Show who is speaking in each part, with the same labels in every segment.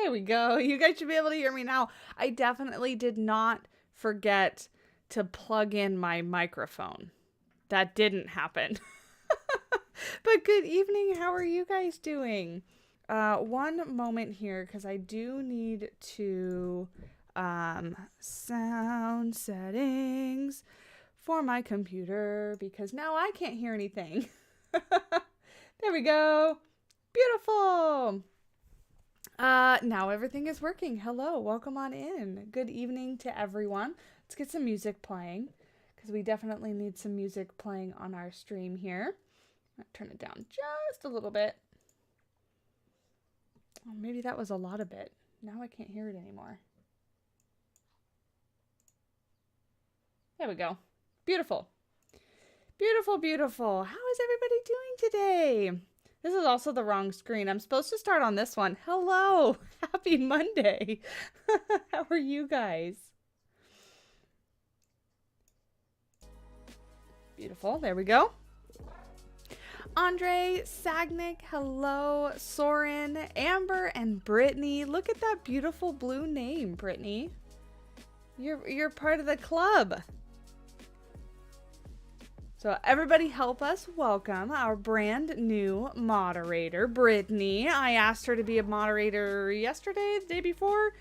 Speaker 1: There we go. You guys should be able to hear me now. I definitely did not forget to plug in my microphone. That didn't happen. But good evening. How are you guys doing? One moment here, because I do need to sound settings for my computer, because now I can't hear anything. There we go. Beautiful. Now everything is working. Hello, welcome on in. Good evening to everyone. Let's get some music playing, because we definitely need some music playing on our stream here. I'll turn it down just a little bit. Oh, maybe that was a lot of it. Now I can't hear it anymore. There we go. Beautiful. Beautiful, beautiful. How is everybody doing today? This is also the wrong screen. I'm supposed to start on this one. Hello. Happy Monday. How are you guys? Beautiful. There we go. Andre, Sagnick, hello, Soren, Amber, and Brittany. Look at that beautiful blue name, Brittany. You're part of the club. So everybody help us welcome our brand new moderator, Brittany. I asked her to be a moderator yesterday, the day before.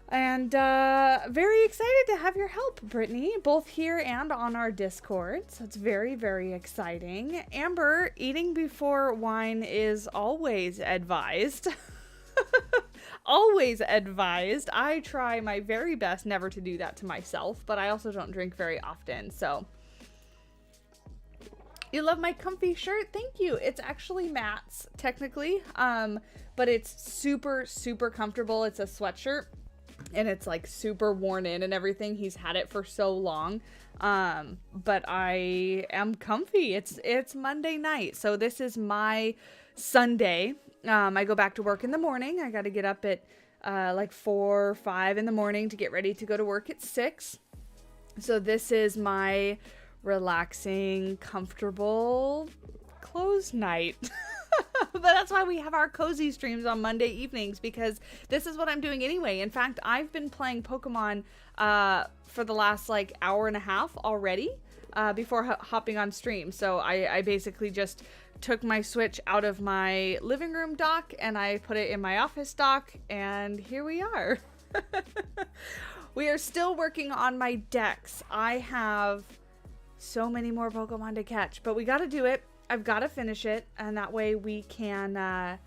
Speaker 1: And very excited to have your help, Brittany, both here and on our Discord. So it's very, very exciting. Amber, eating before wine is always advised. Always advised. I try my very best never to do that to myself, but I also don't drink very often, so. You love my comfy shirt? Thank you. It's actually Matt's, technically, but it's super, super comfortable. It's a sweatshirt. And it's like super worn in and everything. He's had it for so long. But I am comfy. It's Monday night. So this is my Sunday. I go back to work in the morning. I got to get up at like 4 or 5 in the morning to get ready to go to work at 6. So this is my relaxing, comfortable close night. But that's why we have our cozy streams on Monday evenings, because this is what I'm doing anyway. In fact, I've been playing Pokemon for the last like hour and a half already before hopping on stream. So I basically just took my Switch out of my living room dock and I put it in my office dock, and here we are. We are still working on my decks. I have so many more Pokemon to catch, but we got to do it. I've got to finish it, and that way we can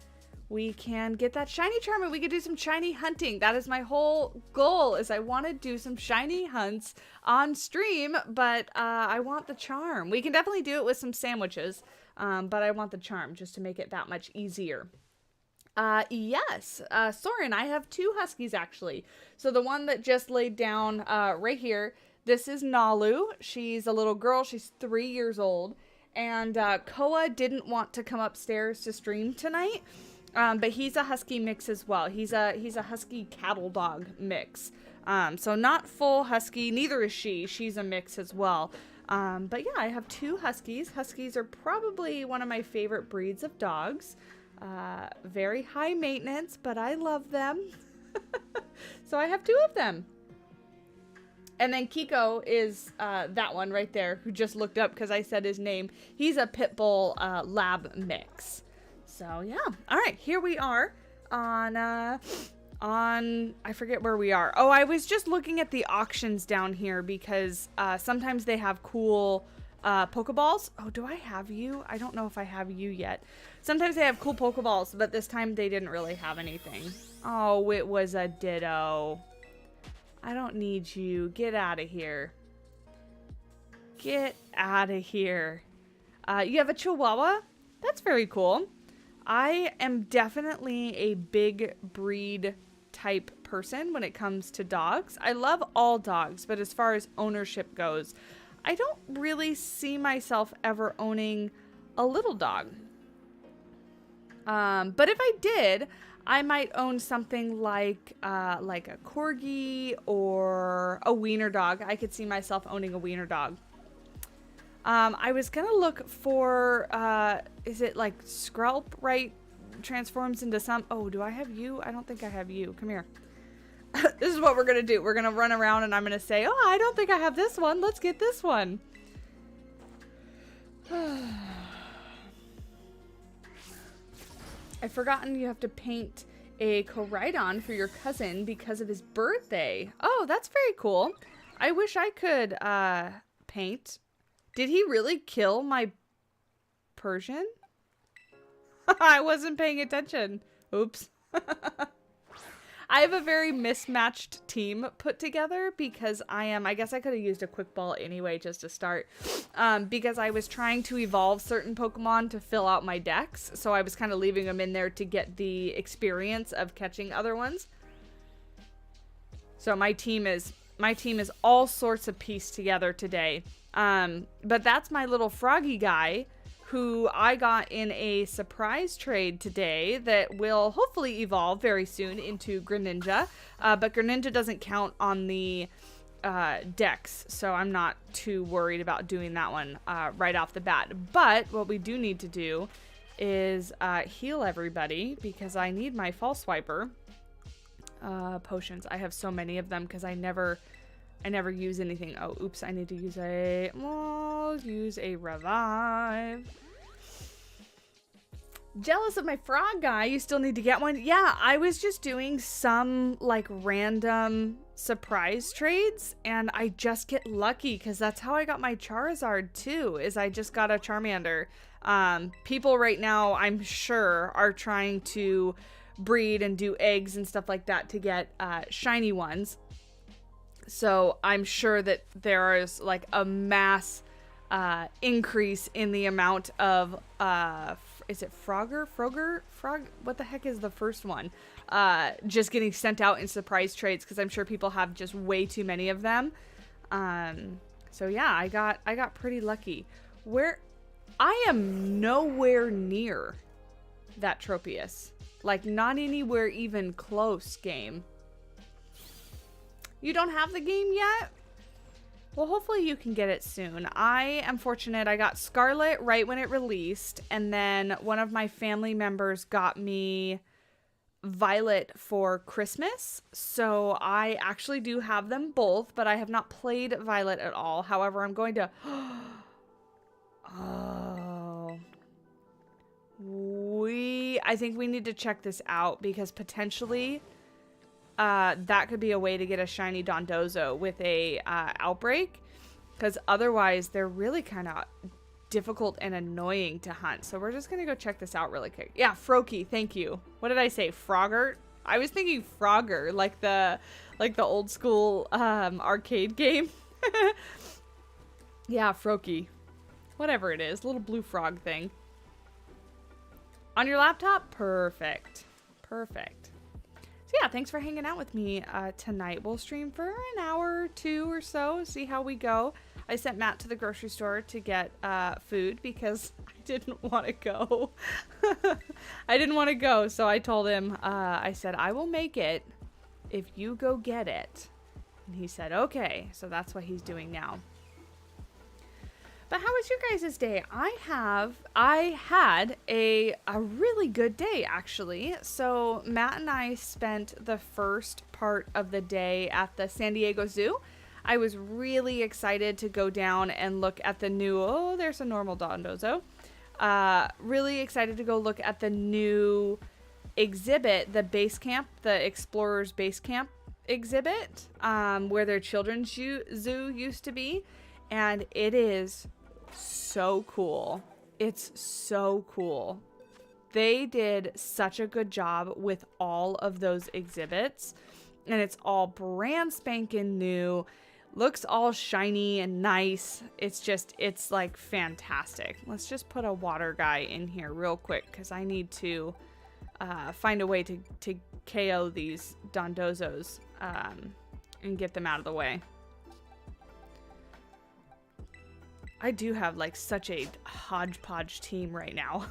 Speaker 1: get that shiny charm and we can do some shiny hunting. That is my whole goal, is I want to do some shiny hunts on stream, but I want the charm. We can definitely do it with some sandwiches, but I want the charm just to make it that much easier. Yes, Soren, I have 2 Huskies actually. So the one that just laid down right here, this is Nalu. She's a little girl. She's 3 years old. And Koa didn't want to come upstairs to stream tonight, but he's a husky mix as well. He's a husky cattle dog mix. So not full husky, neither is she. She's a mix as well. But yeah, I have 2 huskies. Huskies are probably one of my favorite breeds of dogs. Very high maintenance, but I love them. So I have 2 of them. And then Kiko is that one right there who just looked up because I said his name. He's a pit bull lab mix. So yeah. All right, here we are on I forget where we are. Oh, I was just looking at the auctions down here because sometimes they have cool Pokeballs. Oh, do I have you? I don't know if I have you yet. Sometimes they have cool Pokeballs, but this time they didn't really have anything. Oh, it was a Ditto. I don't need you. Get out of here. Get out of here. You have a Chihuahua? That's very cool. I am definitely a big breed type person when it comes to dogs. I love all dogs, but as far as ownership goes, I don't really see myself ever owning a little dog. But if I did, I might own something like a corgi or a wiener dog. I could see myself owning a wiener dog. I was gonna look for, is it like Scarlet transforms into some... Oh, do I have you? I don't think I have you. Come here. This is what we're going to do. We're going to run around and I'm going to say, oh, I don't think I have this one. Let's get this one. I've forgotten you have to paint a Koraidon for your cousin because of his birthday. Oh, that's very cool. I wish I could paint. Did he really kill my Persian? I wasn't paying attention. Oops. I have a very mismatched team put together because I guess I could have used a quick ball anyway just to start. Because I was trying to evolve certain Pokemon to fill out my decks. So I was kind of leaving them in there to get the experience of catching other ones. So my team is all sorts of pieced together today. But that's my little froggy guy who I got in a surprise trade today that will hopefully evolve very soon into Greninja. But Greninja doesn't count on the decks, so I'm not too worried about doing that one right off the bat. But what we do need to do is heal everybody because I need my False Swiper potions. I have so many of them because I never use anything. Oh, oops, I need to use a revive. Jealous of my frog guy. You still need to get one. Yeah, I was just doing some like random surprise trades and I just get lucky because that's how I got my Charizard too, is I just got a Charmander. People right now, I'm sure, are trying to breed and do eggs and stuff like that to get shiny ones. So I'm sure that there is like a mass increase in the amount of, is it Frog? What the heck is the first one? Just getting sent out in surprise trades because I'm sure people have just way too many of them. So yeah, I got pretty lucky. I am nowhere near that Tropius. Like not anywhere even close, game. You don't have the game yet? Well, hopefully you can get it soon. I am fortunate. I got Scarlet right when it released, and then one of my family members got me Violet for Christmas. So I actually do have them both, but I have not played Violet at all. However, I'm going to... Oh. I think we need to check this out because potentially... that could be a way to get a shiny Dondozo with a outbreak, because otherwise they're really kind of difficult and annoying to hunt. So we're just gonna go check this out really quick. Yeah, Froakie, thank you. What did I say? Frogger? I was thinking Frogger, like the old school arcade game. Yeah, Froakie. Whatever it is, little blue frog thing. On your laptop? Perfect. Perfect. So yeah, thanks for hanging out with me tonight. We'll stream for an hour or two or so, see how we go. I sent Matt to the grocery store to get food because I didn't want to go. I didn't want to go, so I told him, I said, I will make it if you go get it. And he said, okay. So that's what he's doing now. But how was your guys' day? I had a really good day, actually. So Matt and I spent the first part of the day at the San Diego Zoo. I was really excited to go down and look at the new, oh, there's a normal Dondozo. Really excited to go look at the new exhibit, the base camp, the Explorers Base Camp exhibit, where their children's zoo used to be. And it is so cool. It's so cool. They did such a good job with all of those exhibits, and it's all brand spanking new. Looks all shiny and nice. It's like fantastic. Let's just put a water guy in here real quick because I need to find a way to KO these Dondozos and get them out of the way. I do have like such a hodgepodge team right now.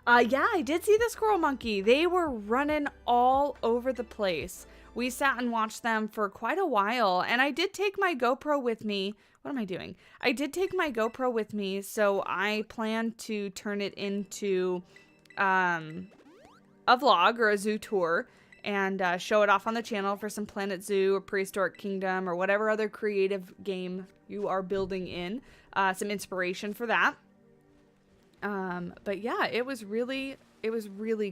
Speaker 1: Yeah, I did see the squirrel monkey. They were running all over the place. we sat and watched them for quite a while. And I did take my GoPro with me. What am I doing? I did take my GoPro with me, so I plan to turn it into a vlog or a zoo tour and show it off on the channel for some Planet Zoo or Prehistoric Kingdom or whatever other creative game you are building in. Some inspiration for that. But yeah, it was really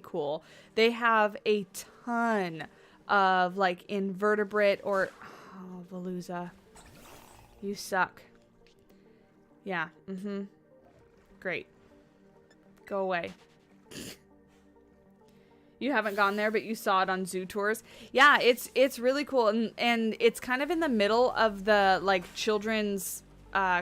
Speaker 1: cool. They have a ton of like invertebrate or, oh, Veluza, you suck. Yeah. Great. Go away. You haven't gone there, but you saw it on zoo tours. Yeah, it's really cool. And it's kind of in the middle of the like children's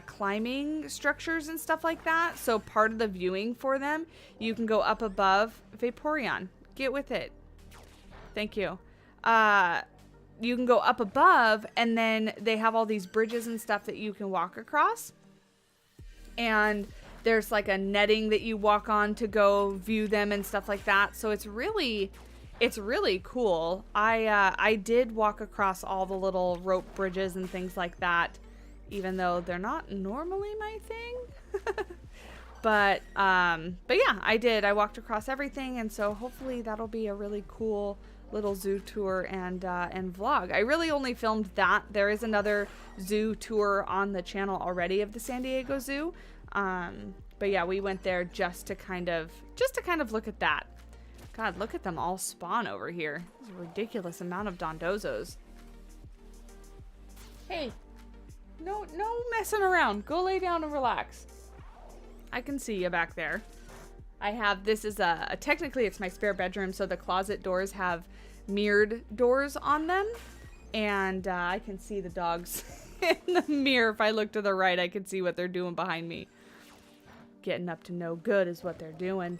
Speaker 1: climbing structures and stuff like that. So part of the viewing for them, you can go up above. Vaporeon, get with it. Thank you. You can go up above, and then they have all these bridges and stuff that you can walk across. And there's like a netting that you walk on to go view them and stuff like that. So it's really cool. I did walk across all the little rope bridges and things like that, even though they're not normally my thing. but yeah, I did. I walked across everything, and so hopefully that'll be a really cool little zoo tour and vlog. I really only filmed that. There is another zoo tour on the channel already of the San Diego Zoo. But yeah, we went there just to kind of look at that. God, look at them all spawn over here. There's a ridiculous amount of Dondozos. Hey, no messing around. Go lay down and relax. I can see you back there. I have, this is technically it's my spare bedroom, so the closet doors have mirrored doors on them. And I can see the dogs in the mirror. If I look to the right, I can see what they're doing behind me. Getting up to no good is what they're doing.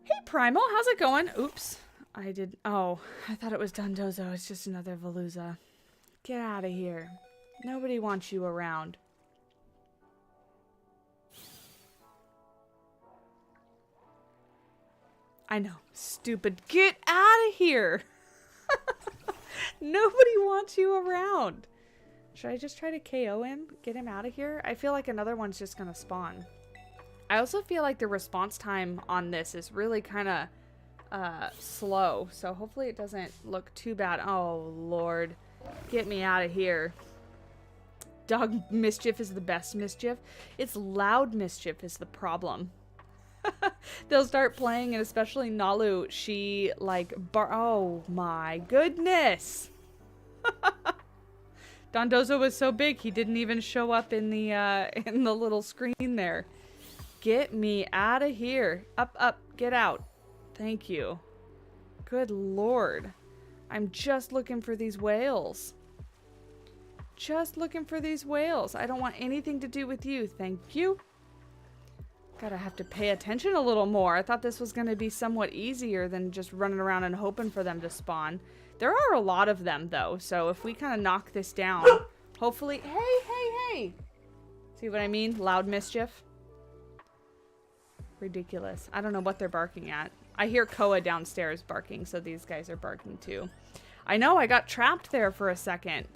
Speaker 1: Hey, Primal, how's it going? Oops. I thought it was Dondozo. It's just another Veluza. Get out of here. Nobody wants you around. I know. Stupid. Get out of here. Nobody wants you around. Should I just try to KO him? Get him out of here? I feel like another one's just gonna spawn. I also feel like the response time on this is really kind of slow. So hopefully it doesn't look too bad. Oh, Lord. Get me out of here. Dog mischief is the best mischief. It's loud mischief is the problem. They'll start playing, and especially Nalu, she like oh my goodness. Dondozo was so big he didn't even show up in the little screen there. Get me out of here. Up, get out. Thank you. Good Lord. I'm just looking for these whales. Just looking for these whales. I don't want anything to do with you. Thank you. Gotta have to pay attention a little more. I thought this was going to be somewhat easier than just running around and hoping for them to spawn. There are a lot of them, though, so if we kind of knock this down, hopefully... Hey! See what I mean? Loud mischief. Ridiculous. I don't know what they're barking at. I hear Koa downstairs barking, so these guys are barking too. I know, I got trapped there for a second.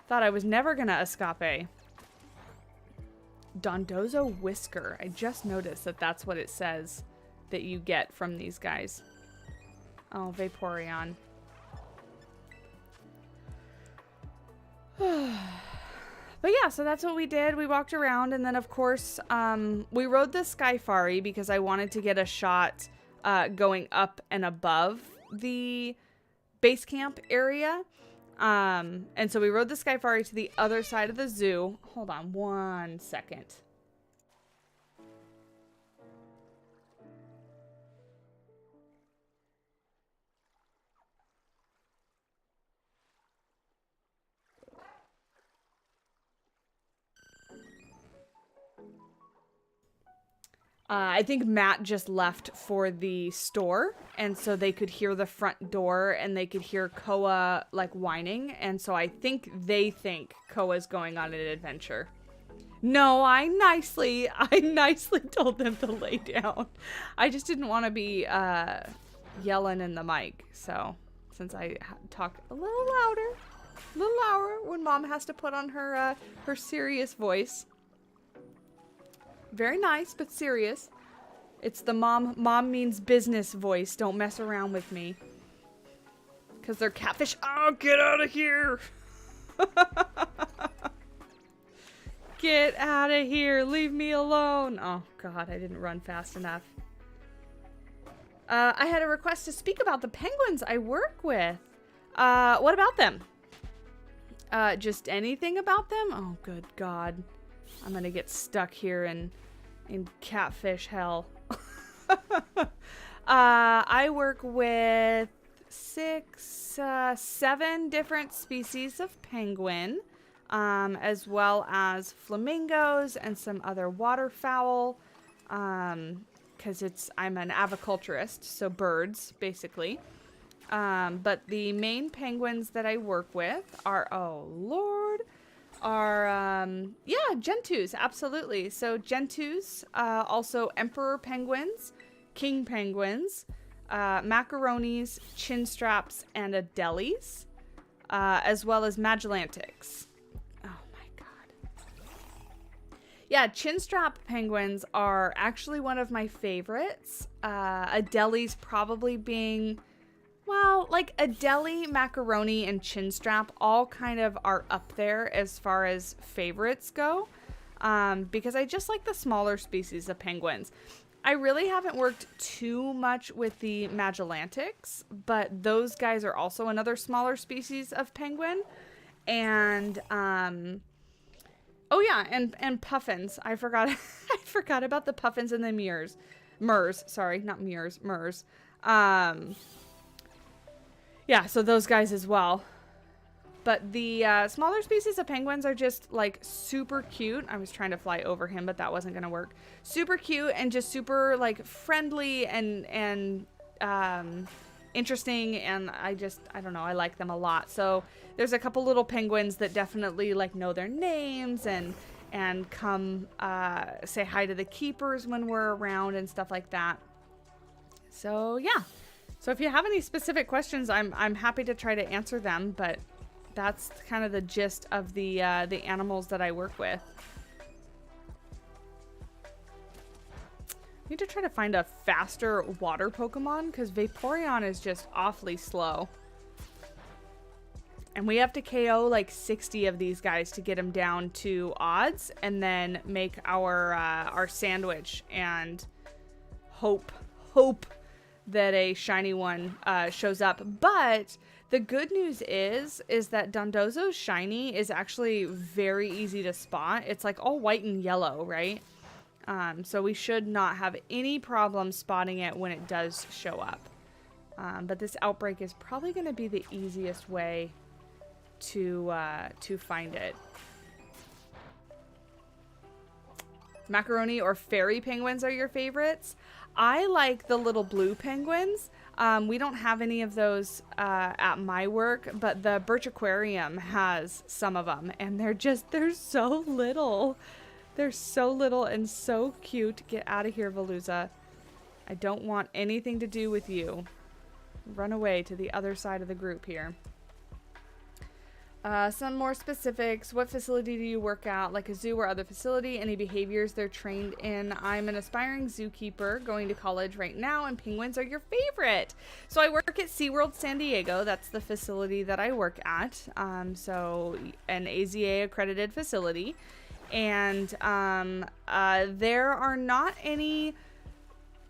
Speaker 1: Thought I was never gonna escape. Dondozo Whisker. I just noticed that that's what it says that you get from these guys. Oh, Vaporeon. But yeah, so that's what we did. We walked around, and then of course we rode the Skyfari because I wanted to get a shot going up and above the base camp area. And so we rode the Skyfari to the other side of the zoo. Hold on one second. I think Matt just left for the store, and so they could hear the front door, and they could hear Koa, like, whining, and so I think they think Koa's going on an adventure. No, I nicely told them to lay down. I just didn't want to be, yelling in the mic. So since I talk a little louder when Mom has to put on her her serious voice. Very nice, but serious. It's the mom means business voice. Don't mess around with me. Because they're catfish. Oh, get out of here. Get out of here. Leave me alone. Oh, God, I didn't run fast enough. I had a request to speak about the penguins I work with. What about them? Just anything about them? Oh, good God. I'm going to get stuck here in catfish hell. I work with 7 different species of penguin, as well as flamingos and some other waterfowl, because I'm an aviculturist, so birds, basically. But the main penguins that I work with are, oh Lord, are, yeah, gentoos, absolutely. So gentoos, also emperor penguins, king penguins, macaronis, chinstraps, and adelis, as well as Magellantics. Oh my God. Yeah, chinstrap penguins are actually one of my favorites. Adelis probably being, well, like Adelie, macaroni, and chinstrap all kind of are up there as far as favorites go, because I just like the smaller species of penguins. I really haven't worked too much with the Magellantics, but those guys are also another smaller species of penguin. And, oh yeah, and puffins. I forgot about the puffins and the murs. Sorry, not murs. Yeah, so those guys as well. But the smaller species of penguins are just like super cute. I was trying to fly over him, but that wasn't gonna work. Super cute and just super like friendly and interesting, and I don't know, I like them a lot. So there's a couple little penguins that definitely like know their names and come say hi to the keepers when we're around and stuff like that. So yeah. So if you have any specific questions, I'm happy to try to answer them, but that's kind of the gist of the animals that I work with. Need to try to find a faster water Pokemon because Vaporeon is just awfully slow. And we have to KO like 60 of these guys to get them down to odds and then make our sandwich and hope that a shiny one shows up. But the good news is that Dondozo's shiny is actually very easy to spot. It's like all white and yellow, right? So we should not have any problem spotting it when it does show up. But this outbreak is probably going to be the easiest way to find it. Macaroni or fairy penguins are your favorites? I like the little blue penguins. We don't have any of those at my work, but the Birch Aquarium has some of them, and they're so little. They're so little and so cute. Get out of here, Veluza. I don't want anything to do with you. Run away to the other side of the group here. Some more specifics. What facility do you work at? Like a zoo or other facility? Any behaviors they're trained in? I'm an aspiring zookeeper going to college right now, and penguins are your favorite. So I work at SeaWorld San Diego. That's the facility that I work at. So an AZA accredited facility. And there are not any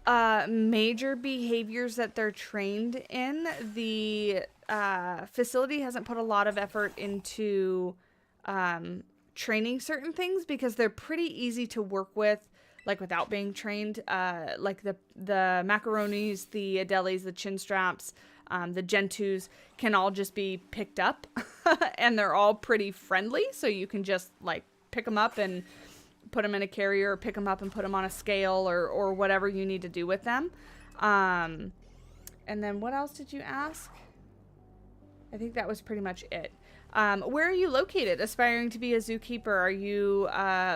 Speaker 1: major behaviors that they're trained in. The facility hasn't put a lot of effort into training certain things because they're pretty easy to work with, like without being trained. Like the macaronis, the adelis, the chinstraps, the gentoos can all just be picked up and they're all pretty friendly. So you can just like pick them up and put them in a carrier, or pick them up and put them on a scale, or whatever you need to do with them. And then what else did you ask? I think that was pretty much it. Where are you located? Aspiring to be a zookeeper? Are you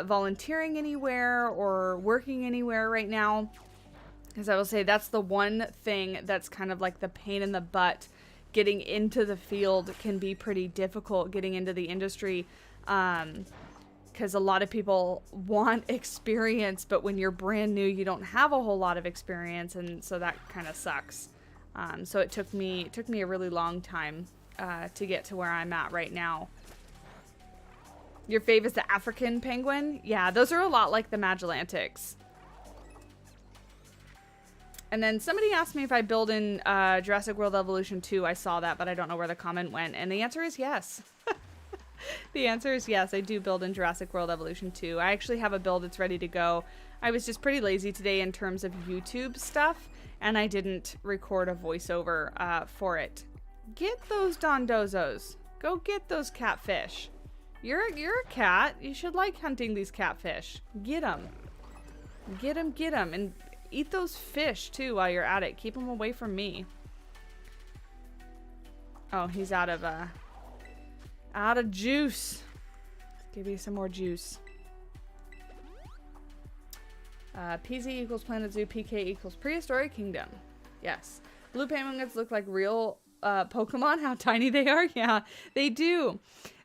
Speaker 1: volunteering anywhere or working anywhere right now? Because I will say that's the one thing that's kind of like the pain in the butt. Getting into the field can be pretty difficult, getting into the industry. Because a lot of people want experience, but when you're brand new, you don't have a whole lot of experience, and so that kind of sucks. So it took me a really long time to get to where I'm at right now. Your fave is the African penguin? Yeah, those are a lot like the Magellantics. And then somebody asked me if I build in Jurassic World Evolution 2. I saw that, but I don't know where the comment went. And the answer is yes. The answer is yes, I do build in Jurassic World Evolution 2. I actually have a build that's ready to go. I was just pretty lazy today in terms of YouTube stuff, and I didn't record a voiceover for it. Get those Dondozos. Go get those catfish. You're a cat. You should like hunting these catfish. Get them. Get them, get them. And eat those fish, too, while you're at it. Keep them away from me. Oh, he's out of juice. Give me some more juice. PZ equals Planet Zoo, PK equals Prehistoric Kingdom. Yes. Blue penguins look like real Pokemon. How tiny they are. Yeah, they do.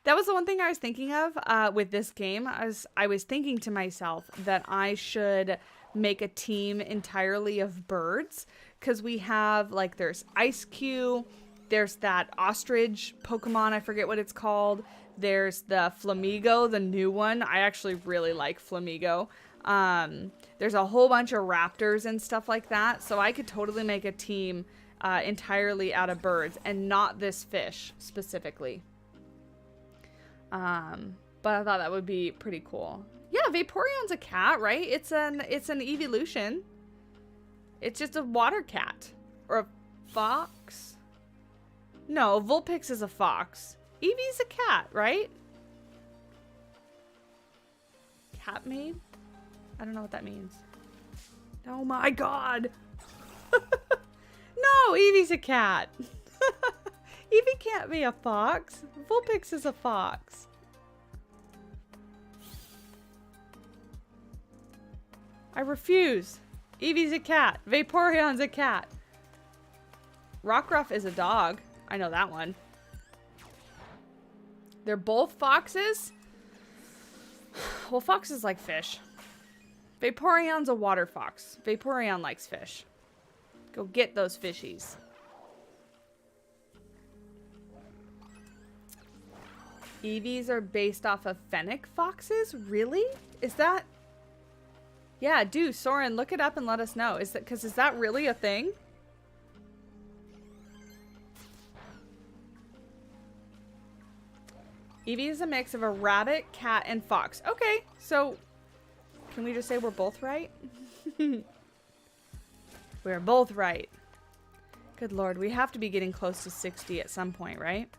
Speaker 1: That was the one thing I was thinking of with this game. I was thinking to myself that I should make a team entirely of birds. Because we have, like, there's Ice Cube. There's that ostrich Pokemon, I forget what it's called. There's the Flamigo, the new one. I actually really like Flamigo. There's a whole bunch of raptors and stuff like that. So I could totally make a team entirely out of birds and not this fish specifically. But I thought that would be pretty cool. Yeah, Vaporeon's a cat, right? It's an evolution. It's just a water cat. Or a fox. No, Vulpix is a fox. Eevee's a cat, right? Cat maid? I don't know what that means. Oh my god. No, Eevee's a cat. Eevee can't be a fox. Vulpix is a fox. I refuse. Eevee's a cat. Vaporeon's a cat. Rockruff is a dog. I know that one. They're both foxes? Well, foxes like fish. Vaporeon's a water fox. Vaporeon likes fish. Go get those fishies. Eevees are based off of fennec foxes? Really? Is that... Yeah, do, Soren, look it up and let us know. Is that really a thing? Eevee is a mix of a rabbit, cat, and fox. Okay, so can we just say we're both right? We're both right. Good lord, we have to be getting close to 60 at some point, right?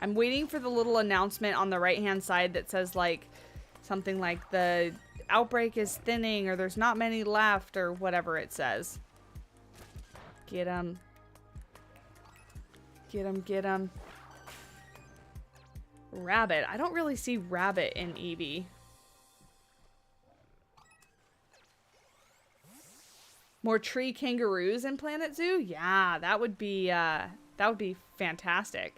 Speaker 1: I'm waiting for the little announcement on the right-hand side that says, like, something like the outbreak is thinning or there's not many left or whatever it says. Get 'em. Get 'em, get 'em. Rabbit. I don't really see rabbit in Eevee. More tree kangaroos in Planet Zoo? Yeah, that would be fantastic.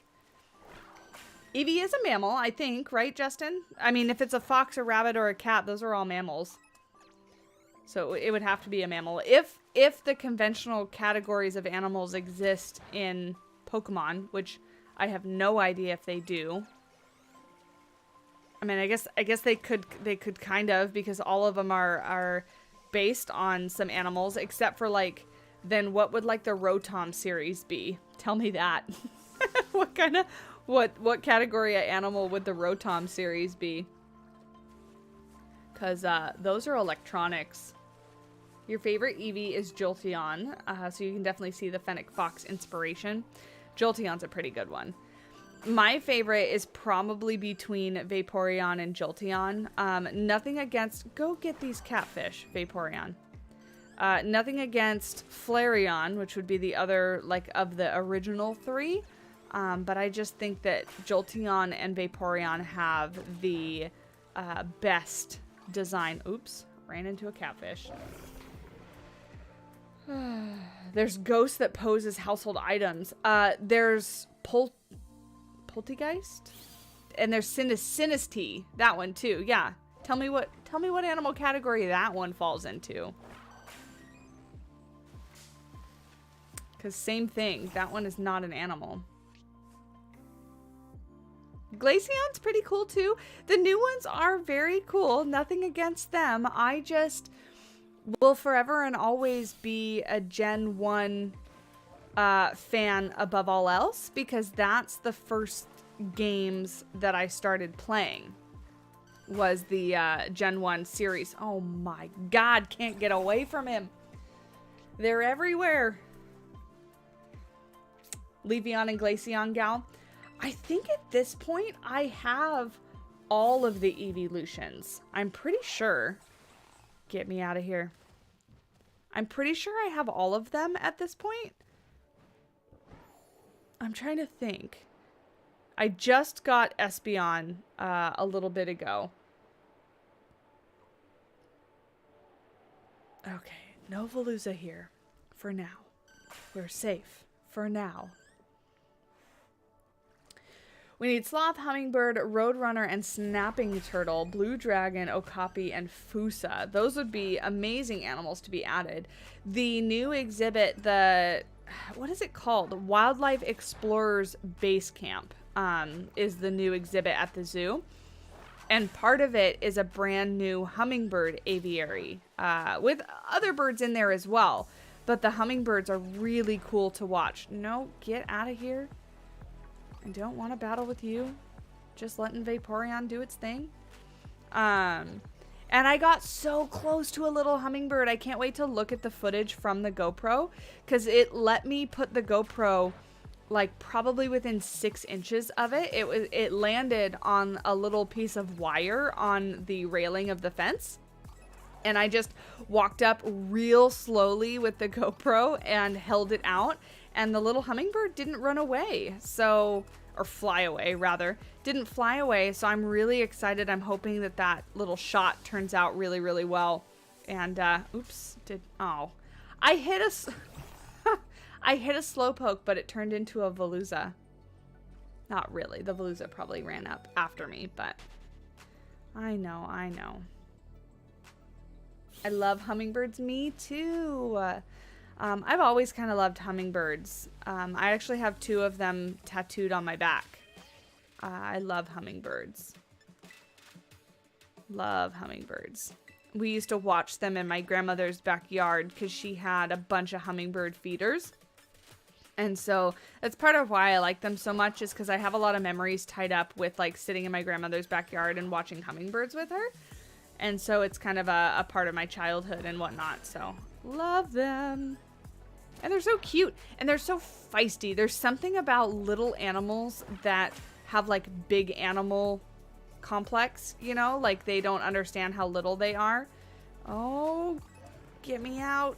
Speaker 1: Eevee is a mammal, I think, right, Justin? I mean, if it's a fox, a rabbit, or a cat, those are all mammals. So it would have to be a mammal. If the conventional categories of animals exist in Pokemon, which I have no idea if they do. I mean, I guess they could kind of, because all of them are based on some animals, except for, like, then what would, like, the Rotom series be? Tell me that. What category of animal would the Rotom series be? Because those are electronics. Your favorite Eevee is Jolteon, so you can definitely see the Fennec Fox inspiration. Jolteon's a pretty good one. My favorite is probably between Vaporeon and Jolteon. Nothing against... Go get these catfish, Vaporeon. Nothing against Flareon, which would be the other, like, of the original three. But I just think that Jolteon and Vaporeon have the best design. Oops, ran into a catfish. There's ghosts that pose as household items. There's Poltergeist, and there's Sinistea. That one too. Yeah. Tell me what animal category that one falls into. Because same thing. That one is not an animal. Glaceon's pretty cool too. The new ones are very cool. Nothing against them. I just will forever and always be a Gen 1 fan above all else, because that's the first games that I started playing, was the Gen 1 series. Oh my god, can't get away from him. They're everywhere. Leafeon and Glaceon gal. I think at this point I have all of the evolutions. I'm pretty sure. Get me out of here. I'm pretty sure I have all of them at this point. I'm trying to think. I just got Espeon a little bit ago. Okay, no Veluza here for now. We're safe for now. We need Sloth, Hummingbird, Roadrunner, and Snapping Turtle, Blue Dragon, Okapi, and Fusa. Those would be amazing animals to be added. The new exhibit, what is it called? Wildlife Explorers Base Camp is the new exhibit at the zoo. And part of it is a brand new hummingbird aviary with other birds in there as well. But the hummingbirds are really cool to watch. No, get out of here. I don't want to battle with you. Just letting Vaporeon do its thing. And I got so close to a little hummingbird. I can't wait to look at the footage from the GoPro, because it let me put the GoPro like probably within 6 inches of it. It landed on a little piece of wire on the railing of the fence. And I just walked up real slowly with the GoPro and held it out. And the little hummingbird didn't run away. So, or fly away rather. Didn't fly away. So I'm really excited. I'm hoping that that little shot turns out really, really well. And, oops, I hit I hit a Slowpoke, but it turned into a Veluza. Not really. The Veluza probably ran up after me, but I know. I love hummingbirds. Me too. I've always kind of loved hummingbirds. I actually have 2 of them tattooed on my back. I love hummingbirds. Love hummingbirds. We used to watch them in my grandmother's backyard because she had a bunch of hummingbird feeders. And so that's part of why I like them so much, is because I have a lot of memories tied up with like sitting in my grandmother's backyard and watching hummingbirds with her. And so it's kind of a part of my childhood and whatnot. So love them. And they're so cute. And they're so feisty. There's something about little animals that have like big animal complex, you know? Like they don't understand how little they are. Oh, get me out.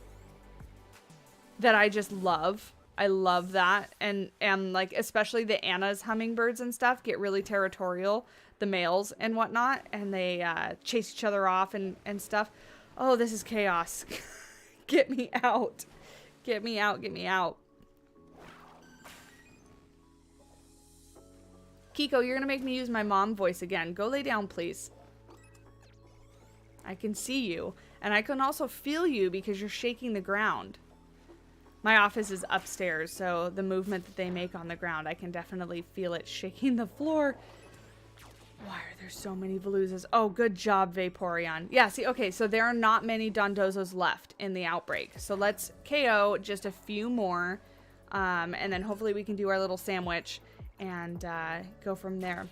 Speaker 1: That I just love. I love that. And like especially the Anna's hummingbirds and stuff get really territorial. The males and whatnot, and they chase each other off and stuff. Oh, this is chaos. Get me out. Get me out. Get me out. Kiko, you're gonna make me use my mom voice again. Go lay down, please. I can see you, and I can also feel you because you're shaking the ground. My office is upstairs, so the movement that they make on the ground, I can definitely feel it shaking the floor. Why are there so many Veluzas? Oh, good job, Vaporeon. Yeah, see, okay, so there are not many Dondozos left in the outbreak. So let's KO just a few more, and then hopefully we can do our little sandwich and go from there.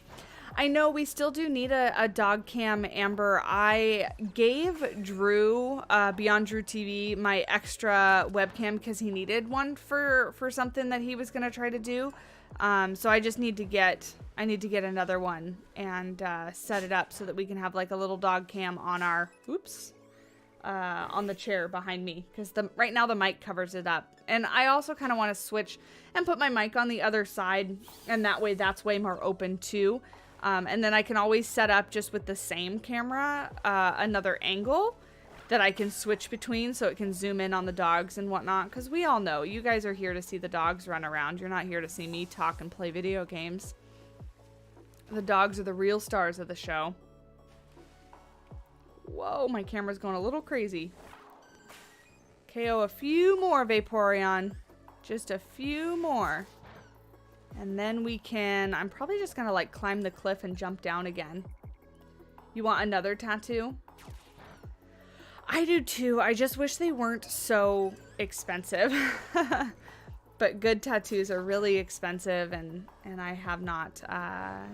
Speaker 1: I know we still do need a dog cam, Amber. I gave Drew, Beyond Drew TV, my extra webcam because he needed one for something that he was going to try to do. So I just need to get another one and set it up so that we can have like a little dog cam on our, on the chair behind me, because right now the mic covers it up. And I also kind of want to switch and put my mic on the other side, and that way that's way more open too. And then I can always set up just with the same camera, another angle, that I can switch between so it can zoom in on the dogs and whatnot. Because we all know you guys are here to see the dogs run around. You're not here to see me talk and play video games. The dogs are the real stars of the show. Whoa, my camera's going a little crazy. KO a few more Vaporeon. Just a few more. And then we can... I'm probably just going to like climb the cliff and jump down again. You want another tattoo? I do too. I just wish they weren't so expensive. But good tattoos are really expensive, and I have not,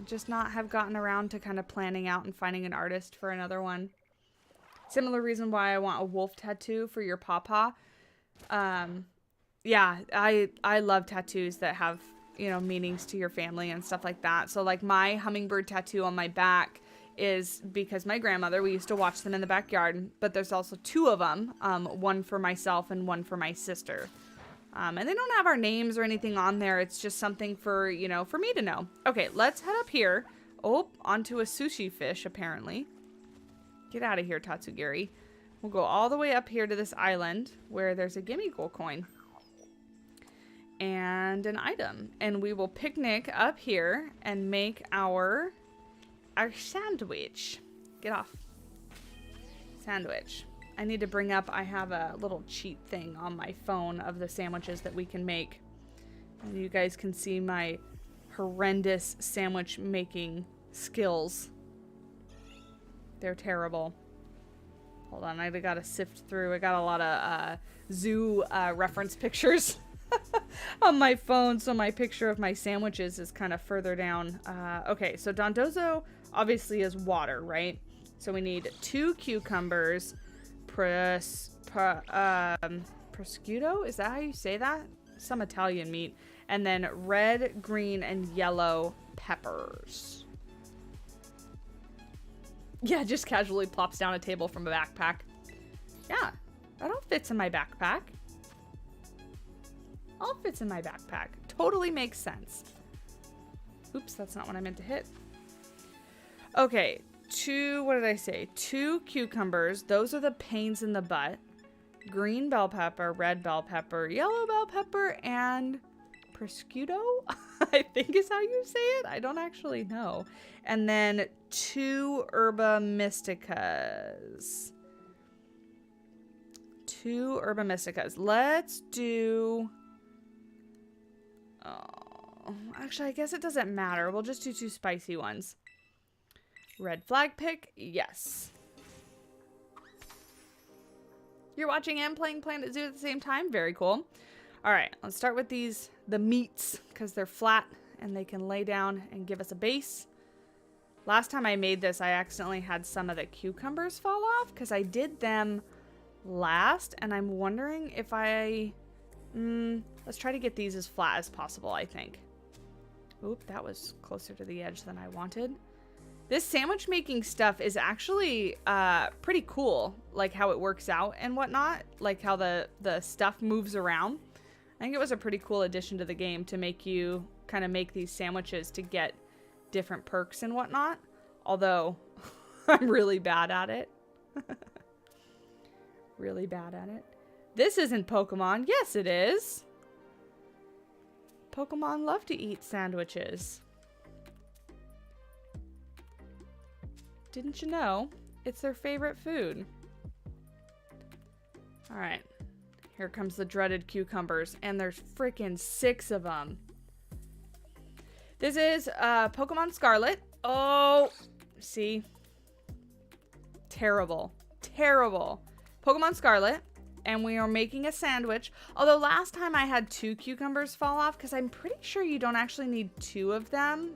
Speaker 1: just not have gotten around to kind of planning out and finding an artist for another one. Similar reason why I want a wolf tattoo for your pawpaw. Yeah, I love tattoos that have, you know, meanings to your family and stuff like that. So like my hummingbird tattoo on my back is because my grandmother, we used to watch them in the backyard, but there's also two of them, one for myself and one for my sister. And they don't have our names or anything on there. It's just something for, you know, for me to know. Okay, let's head up here. Oh, onto a sushi fish, apparently. Get out of here, Tatsugiri. We'll go all the way up here to this island where there's a gimme gold coin. And an item. And we will picnic up here and make our sandwich. Get off. Sandwich. I need to bring up, I have a little cheat thing on my phone of the sandwiches that we can make. And you guys can see my horrendous sandwich making skills. They're terrible. Hold on, I gotta sift through. I got a lot of zoo reference pictures on my phone, so my picture of my sandwiches is kind of further down. Okay, so Dondozo obviously is water, right? So we need 2 cucumbers, prosciutto? Is that how you say that? Some Italian meat. And then red, green, and yellow peppers. Yeah, just casually plops down a table from a backpack. Yeah, that all fits in my backpack. All fits in my backpack. Totally makes sense. Oops, that's not what I meant to hit. Okay, what did I say? 2 cucumbers. Those are the pains in the butt. Green bell pepper, red bell pepper, yellow bell pepper, and prosciutto, I think is how you say it. I don't actually know. And then 2 herba mysticas. 2 herba mysticas. Let's do... Oh, actually, I guess it doesn't matter. We'll just do 2 spicy ones. Red flag pick, yes. You're watching and playing Planet Zoo at the same time? Very cool. All right, let's start with these, the meats, because they're flat and they can lay down and give us a base. Last time I made this, I accidentally had some of the cucumbers fall off because I did them last, and I'm wondering if let's try to get these as flat as possible, I think. Oop, that was closer to the edge than I wanted. This sandwich making stuff is actually pretty cool, like how it works out and whatnot, like how the stuff moves around. I think it was a pretty cool addition to the game to make you kind of make these sandwiches to get different perks and whatnot, although I'm really bad at it. Really bad at it. This isn't Pokemon. Yes, it is. Pokemon love to eat sandwiches. Didn't you know? It's their favorite food. Alright. Here comes the dreaded cucumbers. And there's freaking 6 of them. This is Pokemon Scarlet. Oh! See? Terrible. Terrible. Pokemon Scarlet. And we are making a sandwich. Although last time I had 2 cucumbers fall off. Because I'm pretty sure you don't actually need 2 of them.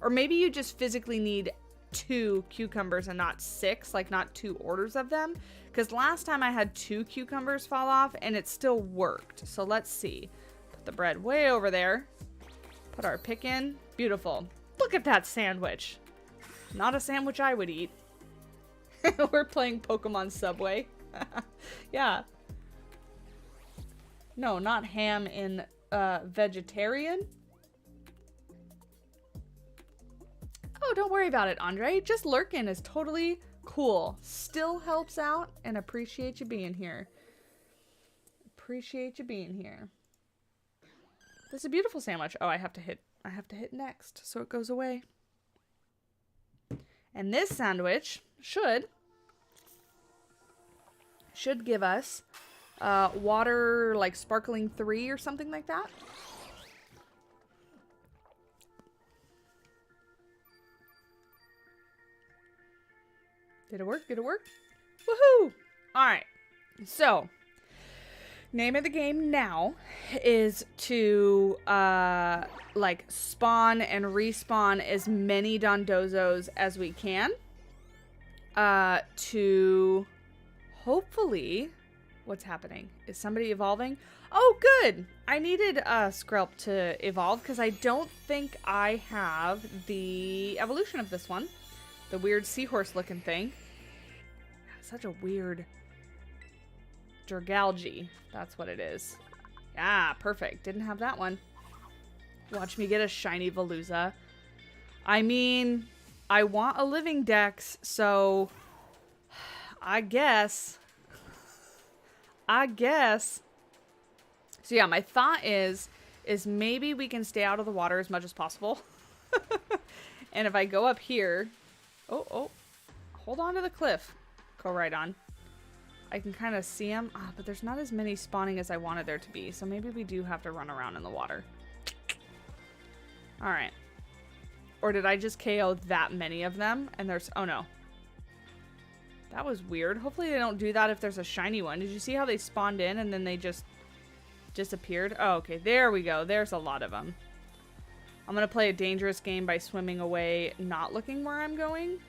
Speaker 1: Or maybe you just physically need 2 cucumbers and not 6, like not 2 orders of them, because last time I had 2 cucumbers fall off and it still worked. So let's see. Put the bread way over there. Put our pick in. Beautiful. Look at that sandwich. Not a sandwich I would eat. We're playing Pokemon Subway. Yeah. No, not ham in vegetarian. Oh, don't worry about it, Andre. Just lurking is totally Cool. Still helps out, and appreciate you being here. Appreciate you being here. This is a beautiful sandwich. Oh, I have to hit next so it goes away. And this sandwich should give us water, like sparkling 3 or something like that. Did it work? Did it work? Woohoo! All right. So, name of the game now is to like spawn and respawn as many Dondozos as we can. To hopefully, what's happening? Is somebody evolving? Oh, good. I needed Skrelp to evolve because I don't think I have the evolution of this one. The weird seahorse looking thing. Such a weird Dragalge. That's what it is. Yeah, perfect. Didn't have that one. Watch me get a shiny Veluza. I mean, I want a living dex, so I guess. So yeah, my thought is maybe we can stay out of the water as much as possible. And if I go up here, oh, hold on to the cliff, Koraidon. I can kind of see him, but there's not as many spawning as I wanted there to be, so maybe we do have to run around in the water. All right. Or did I just KO that many of them? And there's, oh no. That was weird. Hopefully they don't do that if there's a shiny one. Did you see how they spawned in and then they just disappeared? Oh, okay. There we go. There's a lot of them. I'm going to play a dangerous game by swimming away, not looking where I'm going.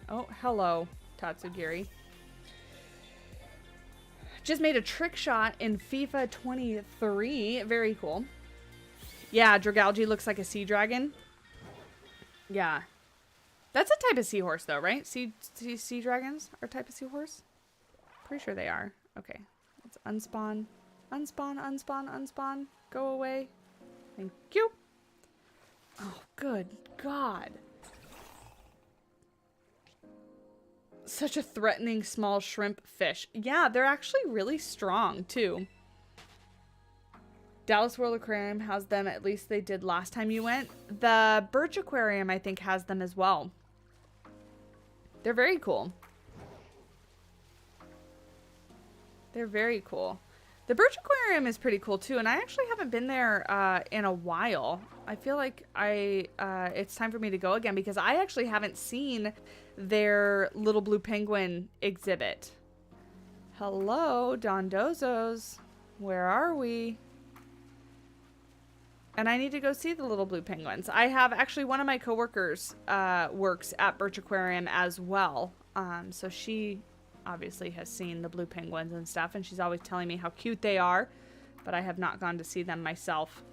Speaker 1: Oh, hello, Tatsugiri. Just made a trick shot in FIFA 23. Very cool. Yeah, Dragalge looks like a sea dragon. Yeah. That's a type of seahorse, though, right? Sea dragons are a type of seahorse? Pretty sure they are. Okay. Let's unspawn. Unspawn, unspawn, unspawn. Go away. Thank you. Oh, good God. Such a threatening small shrimp fish. Yeah, they're actually really strong, too. Dallas World Aquarium has them. At least they did last time you went. The Birch Aquarium, I think, has them as well. They're very cool. They're very cool. The Birch Aquarium is pretty cool, too. And I actually haven't been there in a while. I feel like it's time for me to go again because I actually haven't seen their little blue penguin exhibit. Hello, Dondozos. Where are we? And I need to go see the little blue penguins. I have actually one of my coworkers works at Birch Aquarium as well. So she obviously has seen the blue penguins and stuff, and she's always telling me how cute they are, but I have not gone to see them myself.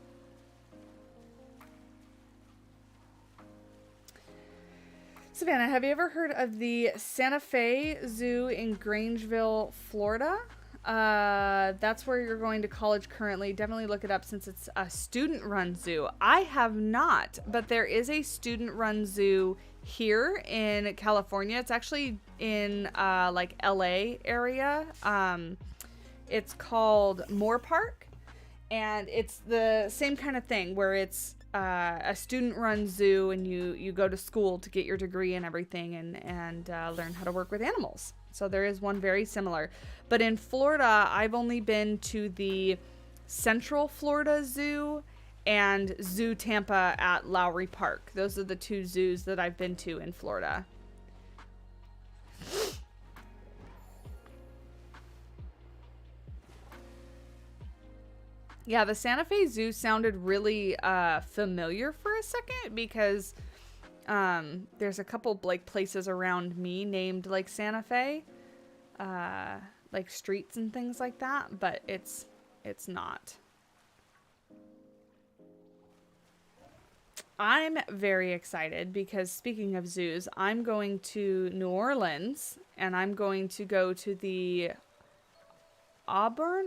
Speaker 1: Savannah, have you ever heard of the Santa Fe Zoo in Grangeville, Florida? That's where you're going to college currently. Definitely look it up since it's a student-run zoo. I have not, but there is a student-run zoo here in California. It's actually in like LA area. It's called Moore Park, and it's the same kind of thing where it's a student-run zoo, and you go to school to get your degree and everything, and learn how to work with animals. So there is one very similar. But in Florida, I've only been to the Central Florida Zoo and Zoo Tampa at Lowry Park. Those are the two zoos that I've been to in Florida. Yeah, the Santa Fe Zoo sounded really familiar for a second because there's a couple like places around me named like Santa Fe, like streets and things like that, but it's not. I'm very excited because speaking of zoos, I'm going to New Orleans and I'm going to go to the Auburn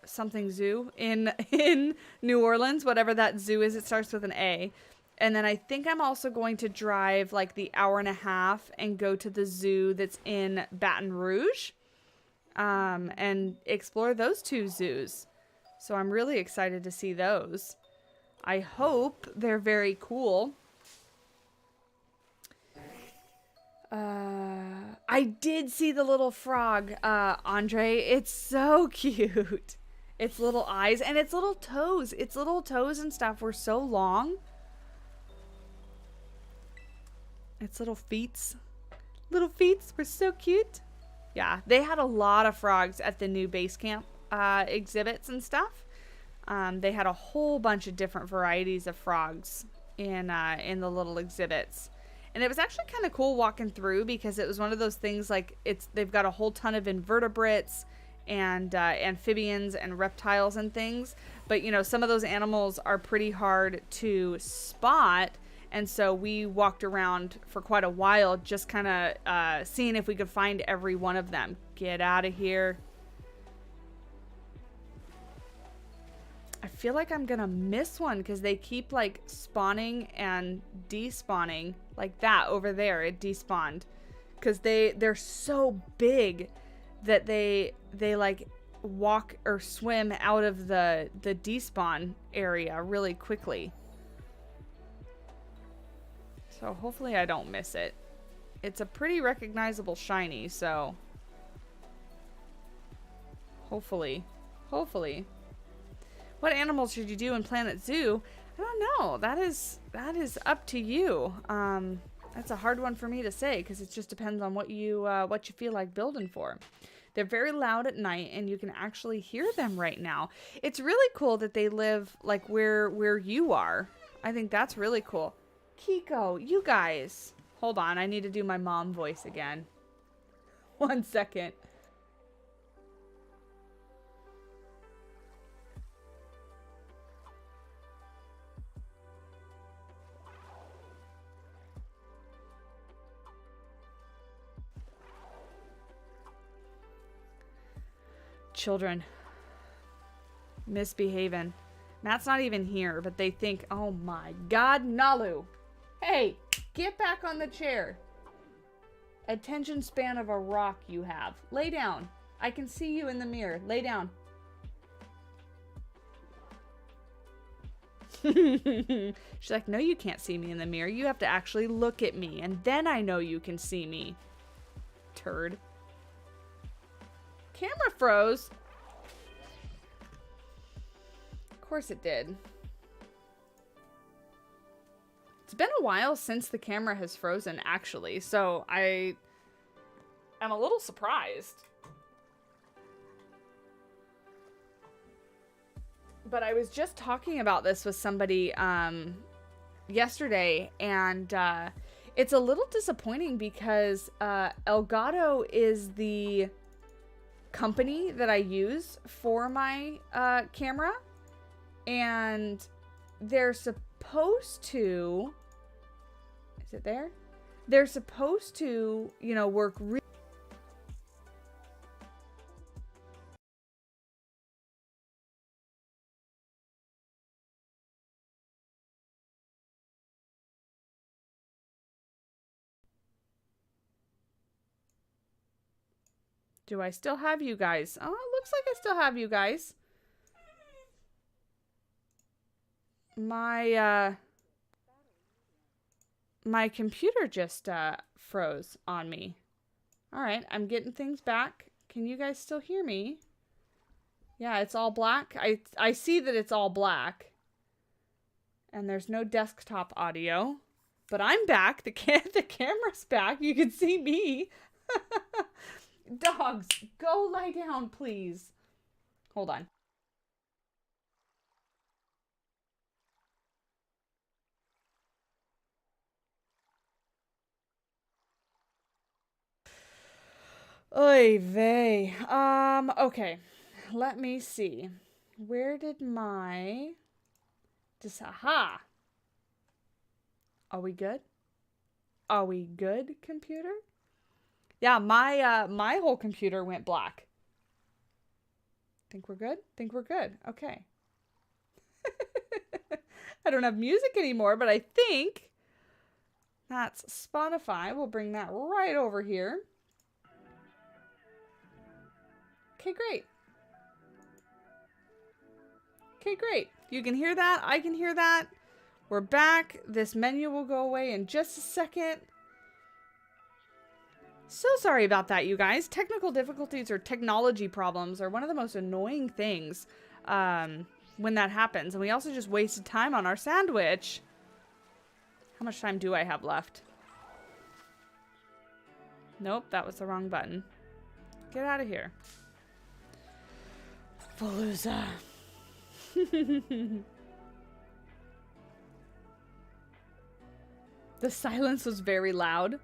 Speaker 1: something zoo in New Orleans, whatever that zoo is. It starts with an A. And then I think I'm also going to drive like the hour and a half and go to the zoo that's in Baton Rouge, and explore those two zoos. So I'm really excited to see those. I hope they're very cool. I did see the little frog, Andre. It's so cute. Its little eyes and its little toes. Its little toes and stuff were so long. Its little feets. Little feets were so cute. Yeah, they had a lot of frogs at the new base camp exhibits and stuff. They had a whole bunch of different varieties of frogs in the little exhibits. And it was actually kind of cool walking through because it was one of those things like they've got a whole ton of invertebrates and amphibians and reptiles and things. But, you know, some of those animals are pretty hard to spot. And so we walked around for quite a while just kind of seeing if we could find every one of them. Get out of here. I feel like I'm gonna miss one because they keep like spawning and despawning like that over there. It despawned because they're so big that they like walk or swim out of the despawn area really quickly. So hopefully I don't miss it. It's a pretty recognizable shiny, so hopefully. What animals should you do in Planet Zoo? I don't know. That is up to you. That's a hard one for me to say because it just depends on what you feel like building for. They're very loud at night, and you can actually hear them right now. It's really cool that they live like where you are. I think that's really cool. Kiko, you guys. Hold on. I need to do my mom voice again. 1 second. Children misbehaving. Matt's not even here, but they think, oh my god, Nalu, hey, get back on the chair. Attention span of a rock you have. Lay down. I can see you in the mirror. Lay down. She's like, no, you can't see me in the mirror. You have to actually look at me, and then I know you can see me. Turd. Camera froze. Of course it did. It's been a while since the camera has frozen, actually, so I am a little surprised. But I was just talking about this with somebody yesterday, and it's a little disappointing because Elgato is the company that I use for my camera, and they're supposed to, is it there? They're supposed to, you know, work really Do I still have you guys? Oh, it looks like I still have you guys. My computer just froze on me. All right, I'm getting things back. Can you guys still hear me? Yeah, it's all black. I see that it's all black. And there's no desktop audio. But I'm back. The camera's back. You can see me. Dogs, go lie down, please. Hold on. Oy vey. Okay. Let me see. Where did my... Aha! Are we good? Are we good, computer? Yeah, my whole computer went black. Think we're good? Think we're good. Okay. I don't have music anymore, but I think that's Spotify. We'll bring that right over here. Okay, great. Okay, great. You can hear that. I can hear that. We're back. This menu will go away in just a second. So sorry about that, you guys. Technical difficulties or technology problems are one of the most annoying things when that happens. And we also just wasted time on our sandwich. How much time do I have left? Nope, that was the wrong button. Get out of here. Palooza. The silence was very loud.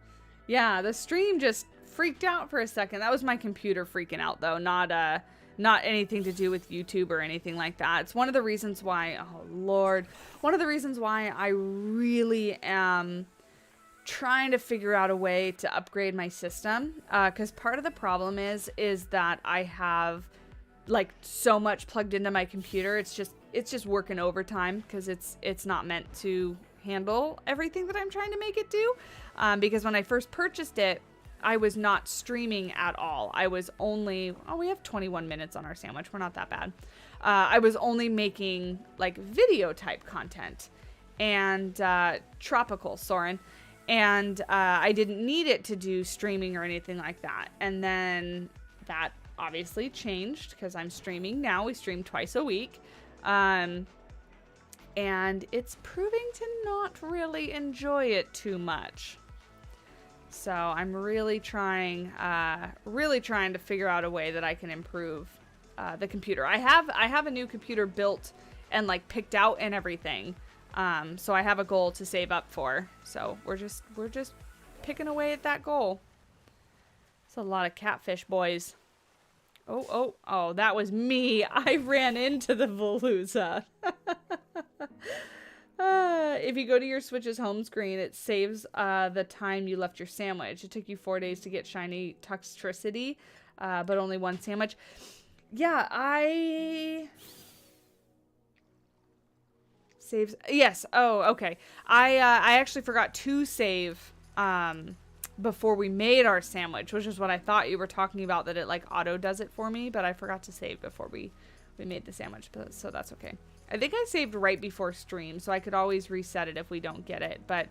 Speaker 1: Yeah, the stream just freaked out for a second. That was my computer freaking out, though. Not anything to do with YouTube or anything like that. It's one of the reasons why, oh Lord, one of the reasons why I really am trying to figure out a way to upgrade my system. Because part of the problem is that I have like so much plugged into my computer. It's just working overtime because it's not meant to handle everything that I'm trying to make it do. Because when I first purchased it, I was not streaming at all. I was only, oh, we have 21 minutes on our sandwich. We're not that bad. I was only making like video type content and tropical, Soren. And I didn't need it to do streaming or anything like that. And then that obviously changed because I'm streaming now. We stream twice a week. And it's proving to not really enjoy it too much. So I'm really trying to figure out a way that I can improve the computer. I have a new computer built and like picked out and everything. So I have a goal to save up for. So we're just picking away at that goal. It's a lot of catfish, boys. Oh, that was me. I ran into the Veluza. If you go to your Switch's home screen, it saves the time you left your sandwich. It took you 4 days to get shiny Toxtricity, but only one sandwich. Yeah, saves. Yes. Oh, okay. I actually forgot to save before we made our sandwich, which is what I thought you were talking about, that it like auto does it for me, but I forgot to save before we made the sandwich, but, so that's okay. I think I saved right before stream, so I could always reset it if we don't get it, but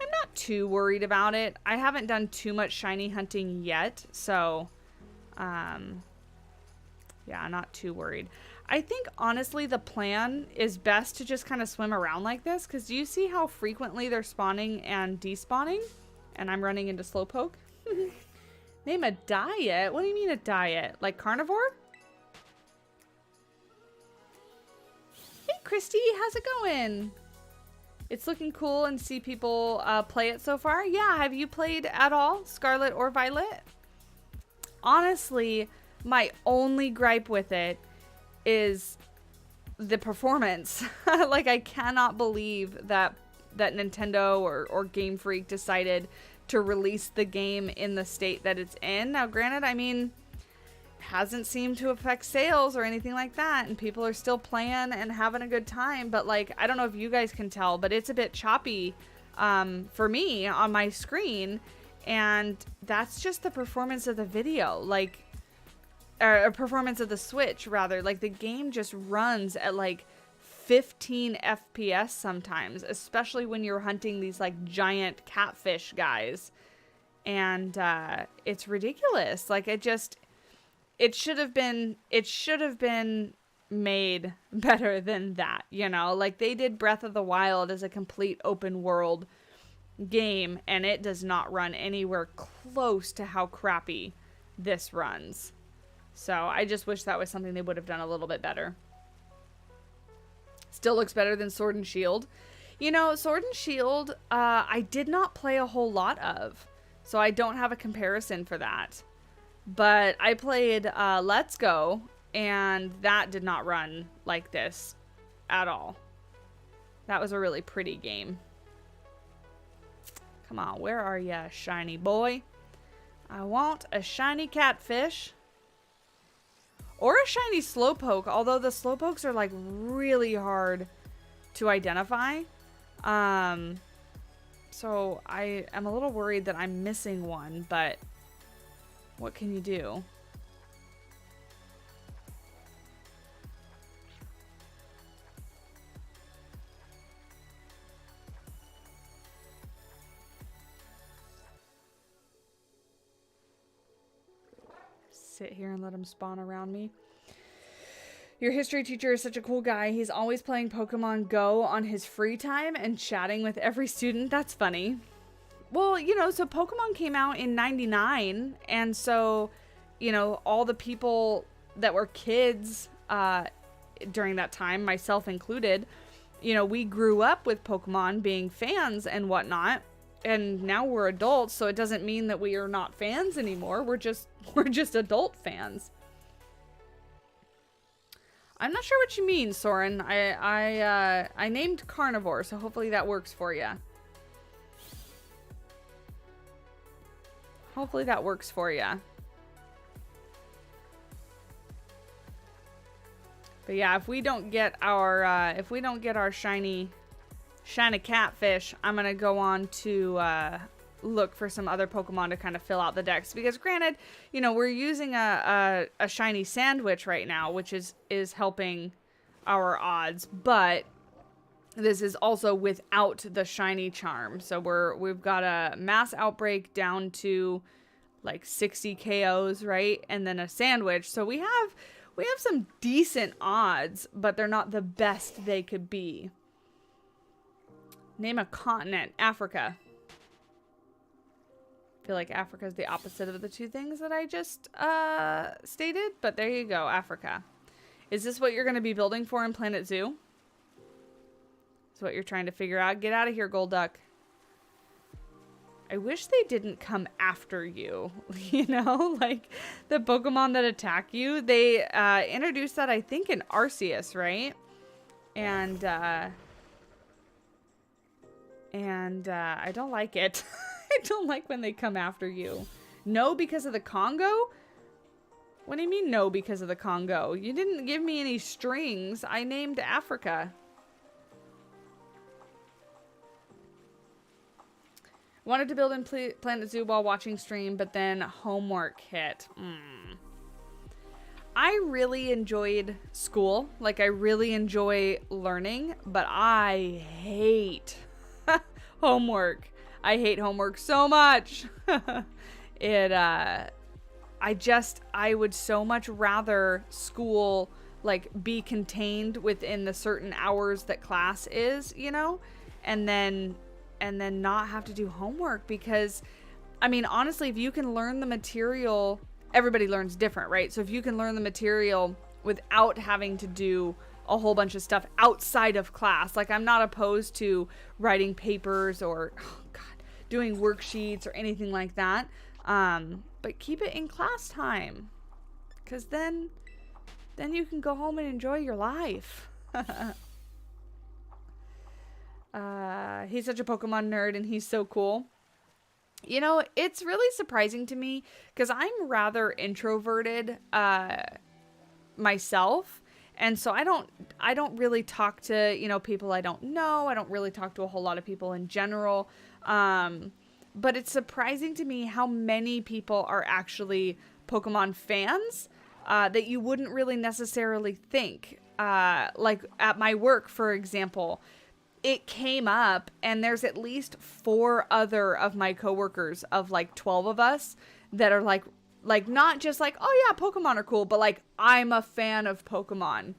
Speaker 1: I'm not too worried about it. I haven't done too much shiny hunting yet, so yeah, not too worried. I think honestly the plan is best to just kind of swim around like this, because do you see how frequently they're spawning and despawning? And I'm running into Slowpoke. Name a diet? What do you mean a diet? Like carnivore? Hey Christy, how's it going? It's looking cool and see people play it so far. Yeah, have you played at all? Scarlet or Violet? Honestly, my only gripe with it is the performance. Like, I cannot believe that Nintendo or Game Freak decided to release the game in the state that it's in. Now, granted, I mean, hasn't seemed to affect sales or anything like that, and people are still playing and having a good time, but like, I don't know if you guys can tell, but it's a bit choppy for me on my screen, and that's just the performance of the video, like, or performance of the Switch, rather. Like, the game just runs at like 15 FPS sometimes, especially when you're hunting these like giant catfish guys, and it's ridiculous. Like, it should have been made better than that, you know? Like, they did Breath of the Wild as a complete open world game, and it does not run anywhere close to how crappy this runs. So I just wish that was something they would have done a little bit better. Still looks better than Sword and Shield. You know, Sword and Shield, I did not play a whole lot of, so I don't have a comparison for that. But I played Let's Go, and that did not run like this at all. That was a really pretty game. Come on, where are ya, shiny boy? I want a shiny catfish. Or a shiny Slowpoke, although the Slowpokes are like really hard to identify. So I am a little worried that I'm missing one, but what can you do? Sit here and let him spawn around me. Your history teacher is such a cool guy. He's always playing Pokemon Go on his free time and chatting with every student. That's funny. Well, you know, so Pokemon came out in '99, and so, you know, all the people that were kids during that time, myself included, you know, we grew up with Pokemon being fans and whatnot, and now we're adults, so it doesn't mean that we are not fans anymore. We're just adult fans. I'm not sure what you mean, Soren. I named Carnivore, so hopefully that works for you. Hopefully that works for you. But yeah, if we don't get our shiny catfish, I'm gonna go on to look for some other Pokemon to kind of fill out the decks, because granted, you know, we're using a shiny sandwich right now, which is helping our odds, but this is also without the shiny charm. So we've got a mass outbreak down to like 60 KOs, right? And then a sandwich. So we have some decent odds, but they're not the best they could be. Name a continent. Africa. I feel like Africa is the opposite of the two things that I just stated, but there you go, Africa. Is this what you're going to be building for in Planet Zoo? Is what you're trying to figure out? Get out of here, Golduck. I wish they didn't come after you, you know, like the Pokemon that attack you. They introduced that, I think, in Arceus, right? And I don't like it. I don't like when they come after you. No, because of the Congo? What do you mean no because of the Congo? You didn't give me any strings. I named Africa. Wanted to build in Planet Zoo while watching stream, but then homework hit. I really enjoyed school. Like, I really enjoy learning, but I hate homework. I hate homework so much. I would so much rather school, like, be contained within the certain hours that class is, you know, and then not have to do homework, because, I mean, honestly, if you can learn the material, everybody learns different, right? So if you can learn the material without having to do a whole bunch of stuff outside of class, like, I'm not opposed to writing papers or, oh God, doing worksheets or anything like that. But keep it in class time, because then you can go home and enjoy your life. He's such a Pokemon nerd and he's so cool. You know, it's really surprising to me because I'm rather introverted myself. And so I don't really talk to, you know, people I don't know. I don't really talk to a whole lot of people in general. But it's surprising to me how many people are actually Pokemon fans that you wouldn't really necessarily think. Like at my work, for example, it came up and there's at least 4 other of my coworkers of like 12 of us that are like not just like, oh yeah, Pokemon are cool, but like, I'm a fan of Pokemon.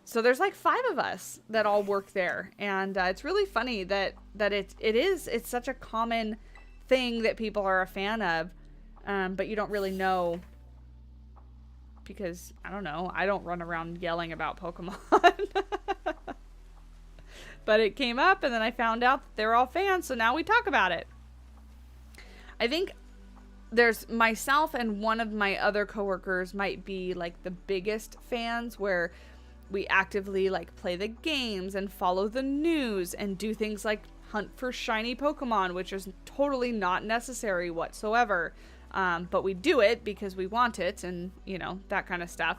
Speaker 1: So there's like 5 of us that all work there. And it's really funny that it's such a common thing that people are a fan of. But you don't really know, because I don't know, I don't run around yelling about Pokemon. But it came up and then I found out that they're all fans, so now we talk about it. I think there's myself and one of my other coworkers might be like the biggest fans, where we actively like play the games and follow the news and do things like hunt for shiny Pokemon, which is totally not necessary whatsoever. But we do it because we want it and, you know, that kind of stuff.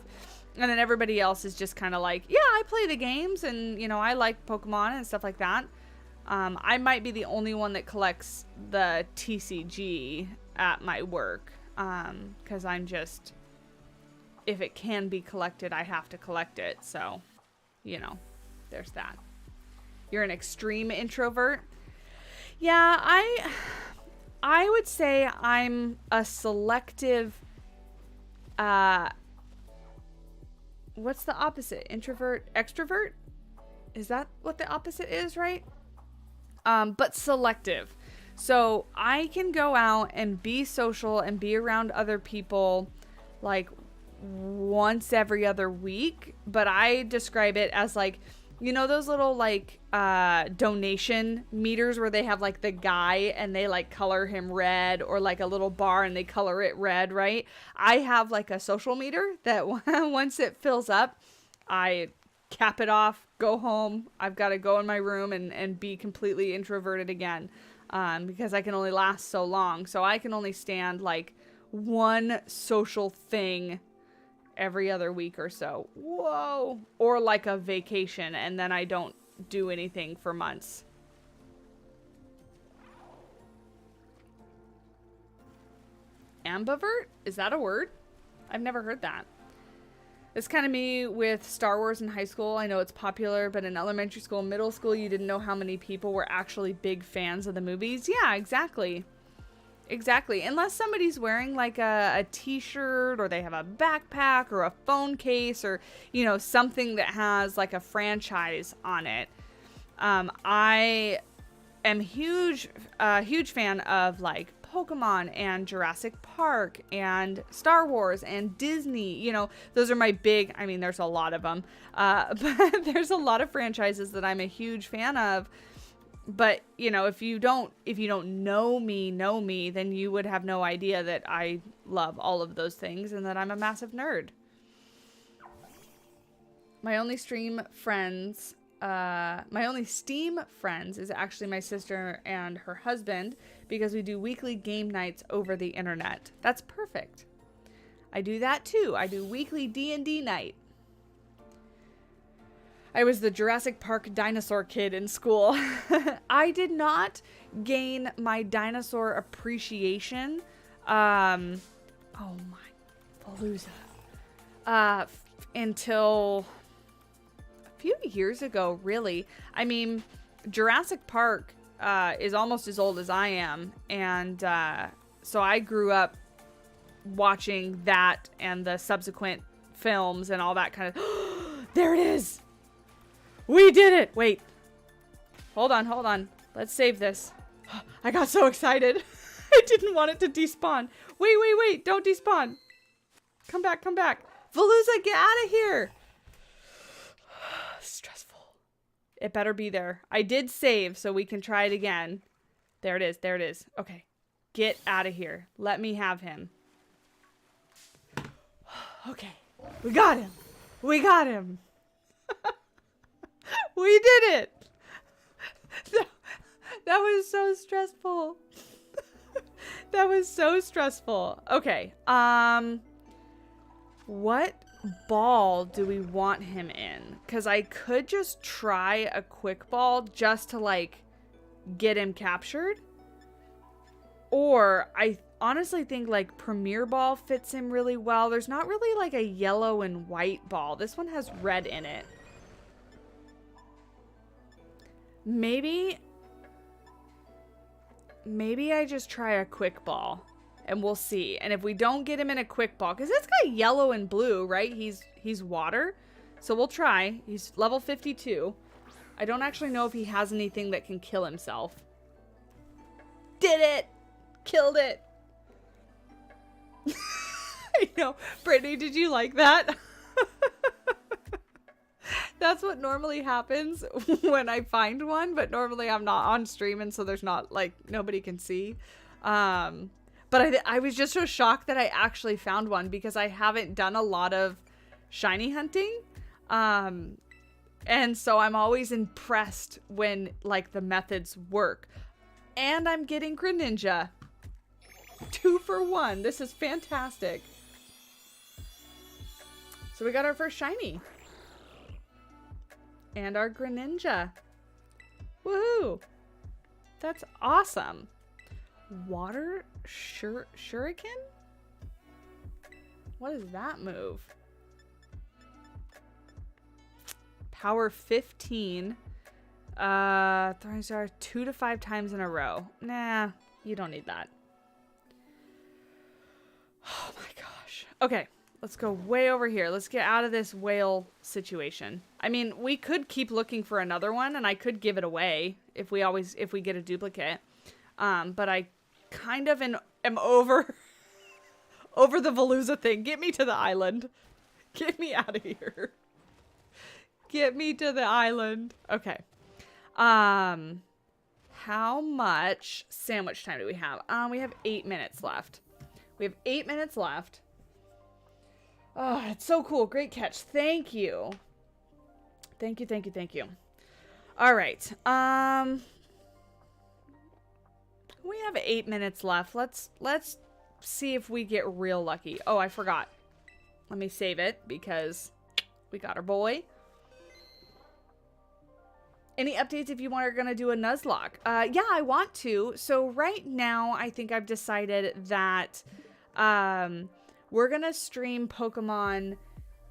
Speaker 1: And then everybody else is just kind of like, yeah, I play the games and, you know, I like Pokemon and stuff like that. I might be the only one that collects the TCG at my work. Because I'm just, if it can be collected, I have to collect it. So, you know, there's that. You're an extreme introvert. Yeah, I would say I'm a selective, what's the opposite? Introvert, extrovert? Is that what the opposite is, right? But selective. So I can go out and be social and be around other people like once every other week, but I describe it as like, you know, those little like donation meters where they have like the guy and they like color him red, or like a little bar and they color it red, right? I have like a social meter that once it fills up, I cap it off, go home. I've got to go in my room and be completely introverted again, because I can only last so long. So I can only stand like one social thing every other week or so. Whoa. Or like a vacation, and then I don't do anything for months. Ambivert? Is that a word? I've never heard that. It's kind of me with Star Wars in high school. I know it's popular, but in elementary school and middle school, you didn't know how many people were actually big fans of the movies. Yeah, exactly. Exactly. Unless somebody's wearing like a t-shirt, or they have a backpack or a phone case, or, you know, something that has like a franchise on it. I am huge fan of like Pokemon and Jurassic Park and Star Wars and Disney. You know, those are my big, I mean, there's a lot of them, but there's a lot of franchises that I'm a huge fan of. But, you know, if you don't know me, then you would have no idea that I love all of those things and that I'm a massive nerd. My only Steam friends is actually my sister and her husband, because we do weekly game nights over the internet. That's perfect. I do that too. I do weekly D&D night. I was the Jurassic Park dinosaur kid in school. I did not gain my dinosaur appreciation. Oh my, Palooza. Until a few years ago, really. I mean, Jurassic Park is almost as old as I am. And so I grew up watching that and the subsequent films and all that kind of... There it is! We did it! Wait. Hold on. Let's save this. I got so excited. I didn't want it to despawn. Wait. Don't despawn. Come back. Veluza, get out of here. Stressful. It better be there. I did save, so we can try it again. There it is. Okay. Get out of here. Let me have him. Okay. We got him. We did it! That was so stressful. That was so stressful. Okay. What ball do we want him in? Because I could just try a quick ball just to, like, get him captured. Or I honestly think, like, Premier Ball fits him really well. There's not really, like, a yellow and white ball. This one has red in it. Maybe I just try a quick ball and we'll see. And if we don't get him in a quick ball, because it's got yellow and blue, right? He's water. So we'll try. He's level 52. I don't actually know if he has anything that can kill himself. Did it! Killed it! I know. Brittany, did you like that? That's what normally happens when I find one, but normally I'm not on stream, and so there's not, like, nobody can see. But I was just so shocked that I actually found one, because I haven't done a lot of shiny hunting. And so I'm always impressed when, like, the methods work. And I'm getting Greninja. 2 for 1. This is fantastic. So we got our first shiny. And our Greninja. Woohoo! That's awesome. Water Shuriken? What is that move? Power 15. Throwing star 2 to 5 times in a row. Nah, you don't need that. Oh my gosh. Okay, let's go way over here. Let's get out of this whale situation. I mean, we could keep looking for another one, and I could give it away if we get a duplicate. But I kind of am over the Veluza thing. Get me to the island. Get me out of here. Get me to the island. Okay. How much sandwich time do we have? We have 8 minutes left. We have 8 minutes left. Oh, it's so cool. Great catch. Thank you. Thank you, thank you, thank you. All right. We have 8 minutes left. Let's see if we get real lucky. Oh, I forgot. Let me save it because we got our boy. Any updates if you are going to do a Nuzlocke? Yeah, I want to. So right now, I think I've decided that we're going to stream Pokemon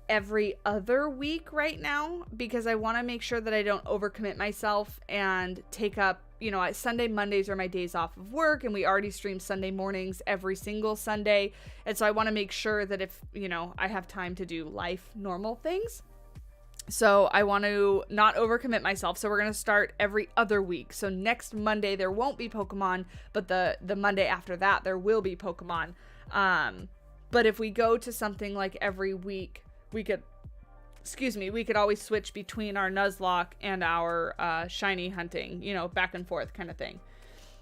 Speaker 1: every other week right now because I want to make sure that I don't overcommit myself and take up, you know, Sunday, Mondays are my days off of work, and we already stream Sunday mornings every single Sunday. And so I want to make sure that if, you know, I have time to do life normal things. So I want to not overcommit myself. So we're going to start every other week. So next Monday, there won't be Pokemon, but the Monday after that, there will be Pokemon. But if we go to something like every week, we could always switch between our Nuzlocke and our shiny hunting, you know, back and forth kind of thing.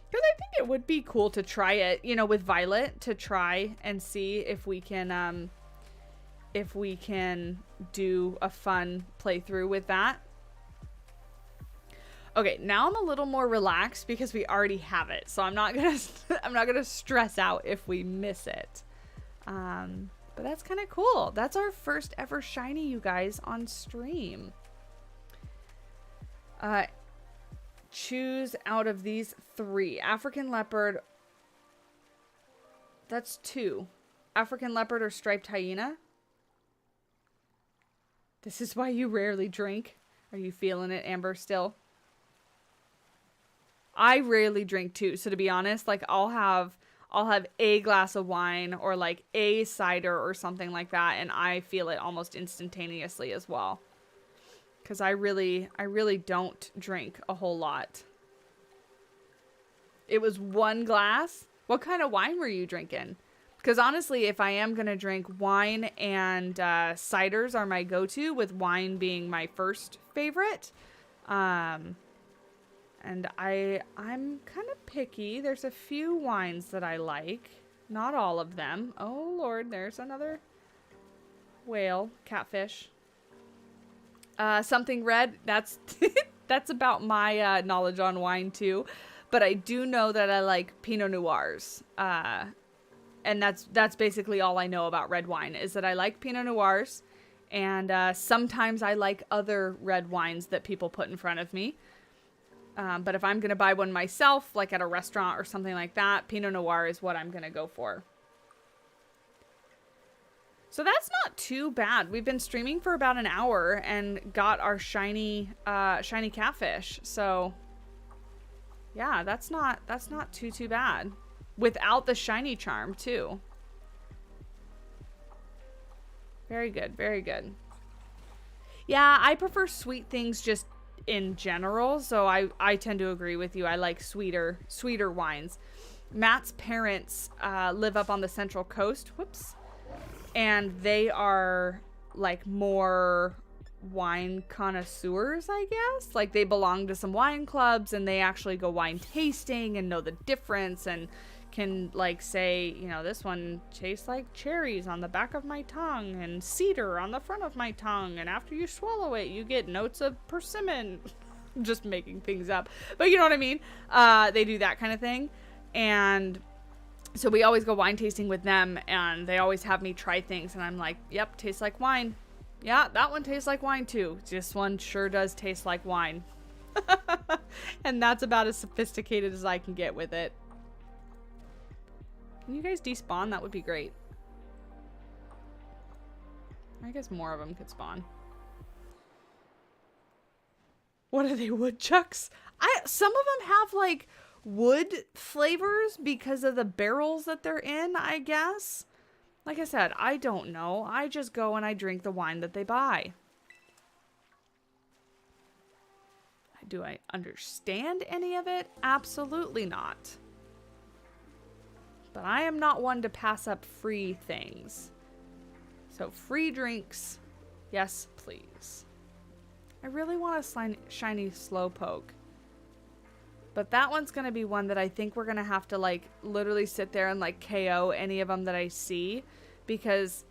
Speaker 1: Because I think it would be cool to try it, you know, with Violet, to try and see if we can do a fun playthrough with that. Okay, now I'm a little more relaxed because we already have it. So I'm not gonna stress out if we miss it. But that's kind of cool. That's our first ever shiny, you guys, on stream. Choose out of these 3. African leopard. That's 2. African leopard or striped hyena. This is why you rarely drink. Are you feeling it, Amber, still? I rarely drink too. So to be honest, like I'll have a glass of wine or like a cider or something like that, and I feel it almost instantaneously as well. Because I really don't drink a whole lot. It was 1 glass. What kind of wine were you drinking? Because honestly, if I am going to drink wine, and ciders are my go-to, with wine being my first favorite. And I'm kind of picky. There's a few wines that I like. Not all of them. Oh, Lord, there's another whale. Catfish. Something red. That's that's about my knowledge on wine, too. But I do know that I like Pinot Noirs. And that's basically all I know about red wine, is that I like Pinot Noirs, and sometimes I like other red wines that people put in front of me. But if I'm going to buy one myself, like at a restaurant or something like that, Pinot Noir is what I'm going to go for. So that's not too bad. We've been streaming for about an hour and got our shiny catfish. So yeah, that's not too bad. Without the shiny charm, too. Very good, very good. Yeah, I prefer sweet things just in general, so I tend to agree with you. I like sweeter wines. Matt's parents live up on the Central Coast. Whoops. And they are, like, more wine connoisseurs, I guess. Like, they belong to some wine clubs, and they actually go wine tasting and know the difference, and can like say, you know, this one tastes like cherries on the back of my tongue and cedar on the front of my tongue, and after you swallow it you get notes of persimmon. Just making things up, but you know what I mean. They do that kind of thing, and so we always go wine tasting with them, and they always have me try things, and I'm like, yep, tastes like wine. Yeah, that one tastes like wine too. This one sure does taste like wine. And that's about as sophisticated as I can get with it. Can you guys despawn? That would be great. I guess more of them could spawn. What are they, woodchucks? Some of them have like wood flavors because of the barrels that they're in, I guess. Like I said, I don't know. I just go and I drink the wine that they buy. Do I understand any of it? Absolutely not. But I am not one to pass up free things. So free drinks, yes please. I really want a shiny Slowpoke. But that one's going to be one that I think we're going to have to like literally sit there and like KO any of them that I see. Because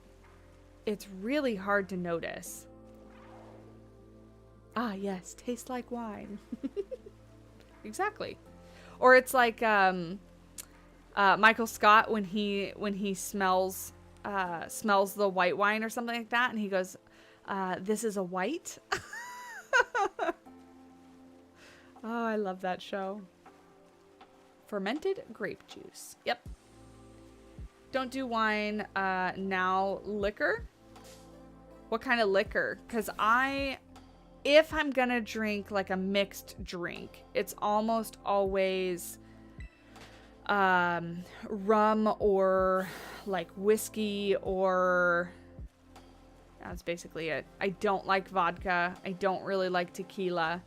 Speaker 1: it's really hard to notice. Ah, yes, tastes like wine. Exactly. Or it's like Michael Scott when he smells the white wine or something like that, and he goes, "This is a white." Oh, I love that show. Fermented grape juice. Yep. Don't do wine. Now liquor. What kind of liquor? Because if I'm gonna drink like a mixed drink, it's almost always rum or like whiskey, or that's basically it. I don't like vodka. I don't really like tequila.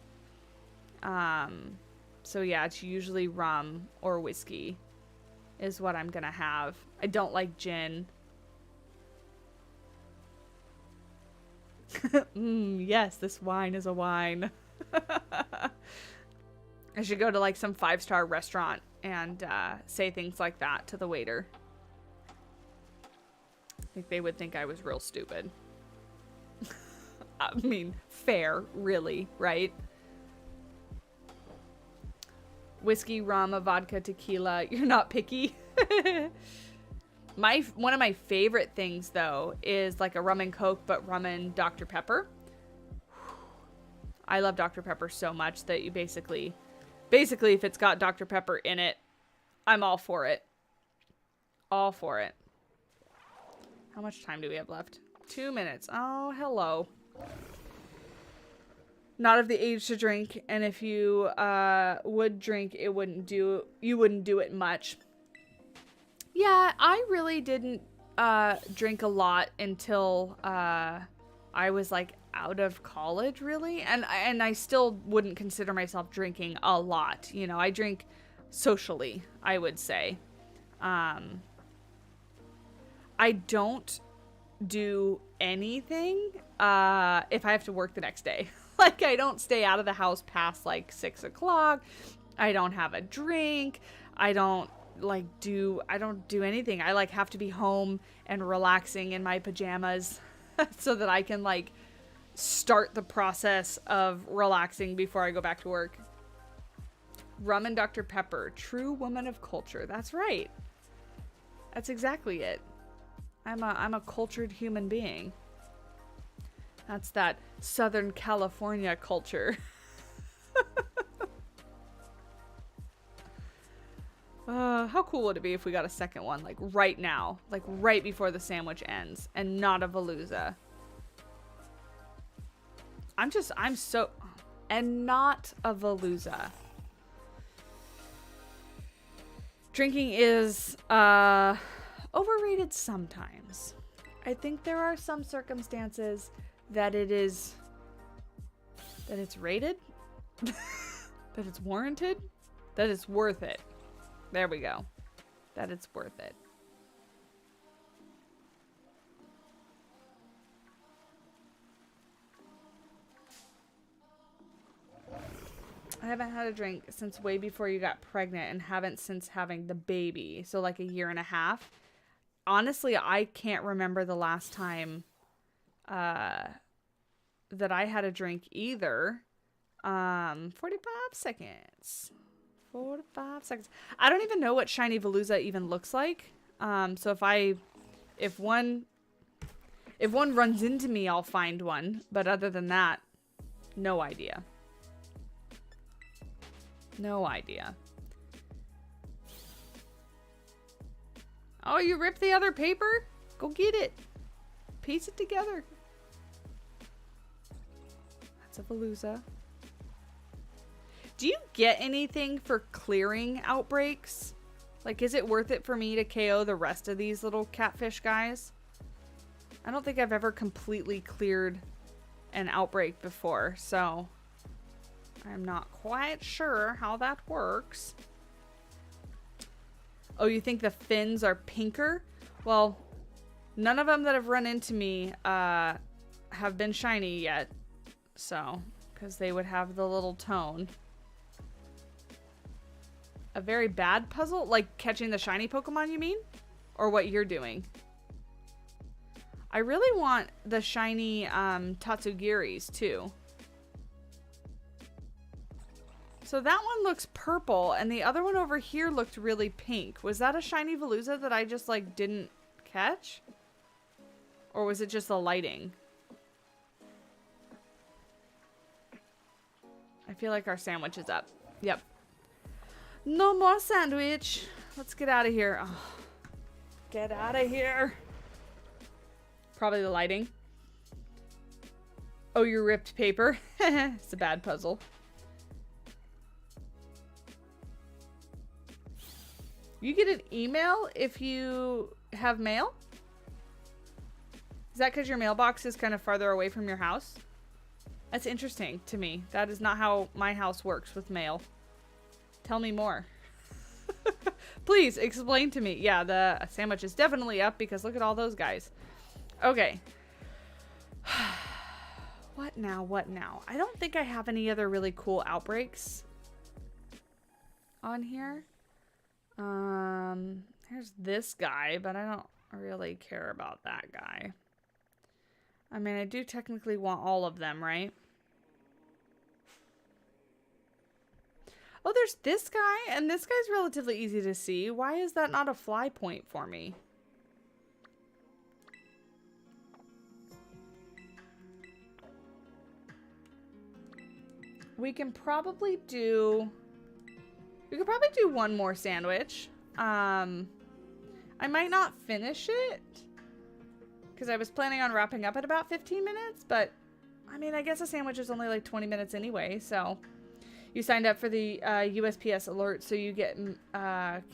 Speaker 1: So yeah, it's usually rum or whiskey is what I'm gonna have. I don't like gin. Yes, this wine is a wine. I should go to like some 5-star restaurant and say things like that to the waiter. I think they would think I was real stupid. I mean, fair, really, right? Whiskey, rum, vodka, tequila. You're not picky. One of my favorite things though is like a rum and coke, but rum and Dr. Pepper. I love Dr. Pepper so much that you basically if it's got Dr. Pepper in it, I'm all for it. All for it. How much time do we have left? 2 minutes. Oh, hello. Not of the age to drink, and if you would drink, you wouldn't do it much. Yeah, I really didn't drink a lot until I was like out of college, really, and I still wouldn't consider myself drinking a lot. You know, I drink socially, I would say. I don't do anything if I have to work the next day. Like, I don't stay out of the house past like 6 o'clock. I don't have a drink. I don't do anything. I like have to be home and relaxing in my pajamas so that I can like start the process of relaxing before I go back to work. Rum and Dr. Pepper, true woman of culture. That's right. That's exactly it. I'm a cultured human being. That's that Southern California culture. How cool would it be if we got a second one, like right now, like right before the sandwich ends, and not a Veluza. And not a Veluza. Drinking is, overrated sometimes. I think there are some circumstances that it's rated, that it's warranted, that it's worth it. There we go. That it's worth it. I haven't had a drink since way before you got pregnant and haven't since having the baby. So like a year and a half. Honestly, I can't remember the last time that I had a drink either. 45 seconds. 45 seconds. I don't even know what shiny Veluza even looks like. So if If one runs into me, I'll find one. But other than that, no idea. No idea. Oh, you ripped the other paper? Go get it. Piece it together. That's a Veluza. Do you get anything for clearing outbreaks? Like, is it worth it for me to KO the rest of these little catfish guys? I don't think I've ever completely cleared an outbreak before, so I'm not quite sure how that works. Oh, you think the fins are pinker? Well, none of them that have run into me have been shiny yet, so, because they would have the little tone. A very bad puzzle? Like catching the shiny Pokemon, you mean? Or what you're doing? I really want the shiny Tatsugiris, too. So that one looks purple, and the other one over here looked really pink. Was that a shiny Veluza that I just, like, didn't catch? Or was it just the lighting? I feel like our sandwich is up. Yep. No more sandwich. Let's get out of here. Oh, get out of here. Probably the lighting. Oh, you ripped paper. It's a bad puzzle. You get an email if you have mail? Is that because your mailbox is kind of farther away from your house? That's interesting to me. That is not how my house works with mail. Tell me more. Please explain to me. Yeah, the sandwich is definitely up because look at all those guys. Okay. What now? What now? I don't think I have any other really cool outbreaks on here. Here's this guy, but I don't really care about that guy. I mean, I do technically want all of them, right? Oh, there's this guy, and this guy's relatively easy to see. Why is that not a fly point for me? We could probably do one more sandwich. I might not finish it because I was planning on wrapping up at about 15 minutes, but I mean, I guess a sandwich is only like 20 minutes anyway, so you signed up for the USPS alert, so you can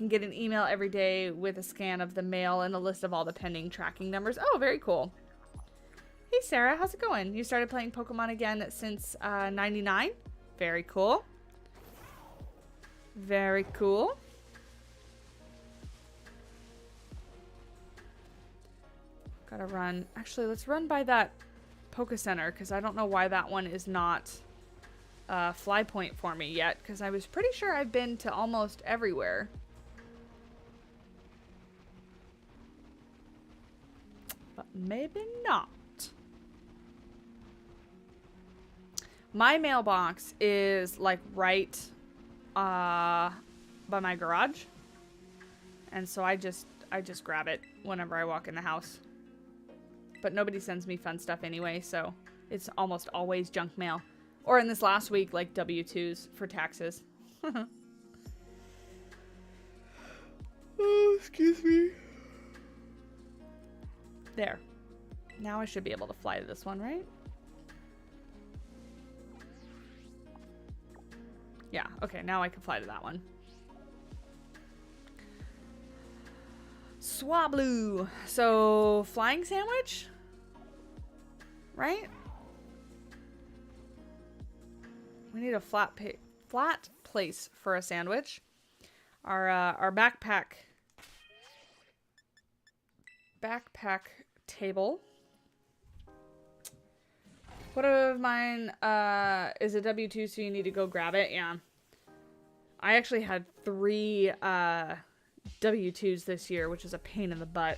Speaker 1: get an email every day with a scan of the mail and a list of all the pending tracking numbers. Oh, very cool. Hey, Sarah, how's it going? You started playing Pokemon again since 99? Very cool. Very cool. Gotta run. Actually, let's run by that Poke Center, because I don't know why that one is not fly point for me yet, because I was pretty sure I've been to almost everywhere. But maybe not. My mailbox is like right by my garage. And so I just grab it whenever I walk in the house. But nobody sends me fun stuff anyway, so it's almost always junk mail. Or in this last week, like W-2s for taxes. Oh, excuse me. There. Now I should be able to fly to this one, right? Yeah, okay, now I can fly to that one. Swablu. So, flying sandwich? Right? We need a flat place for a sandwich. Our backpack table. What of mine is a W-2, so you need to go grab it? Yeah. I actually had 3 W-2s this year, which is a pain in the butt.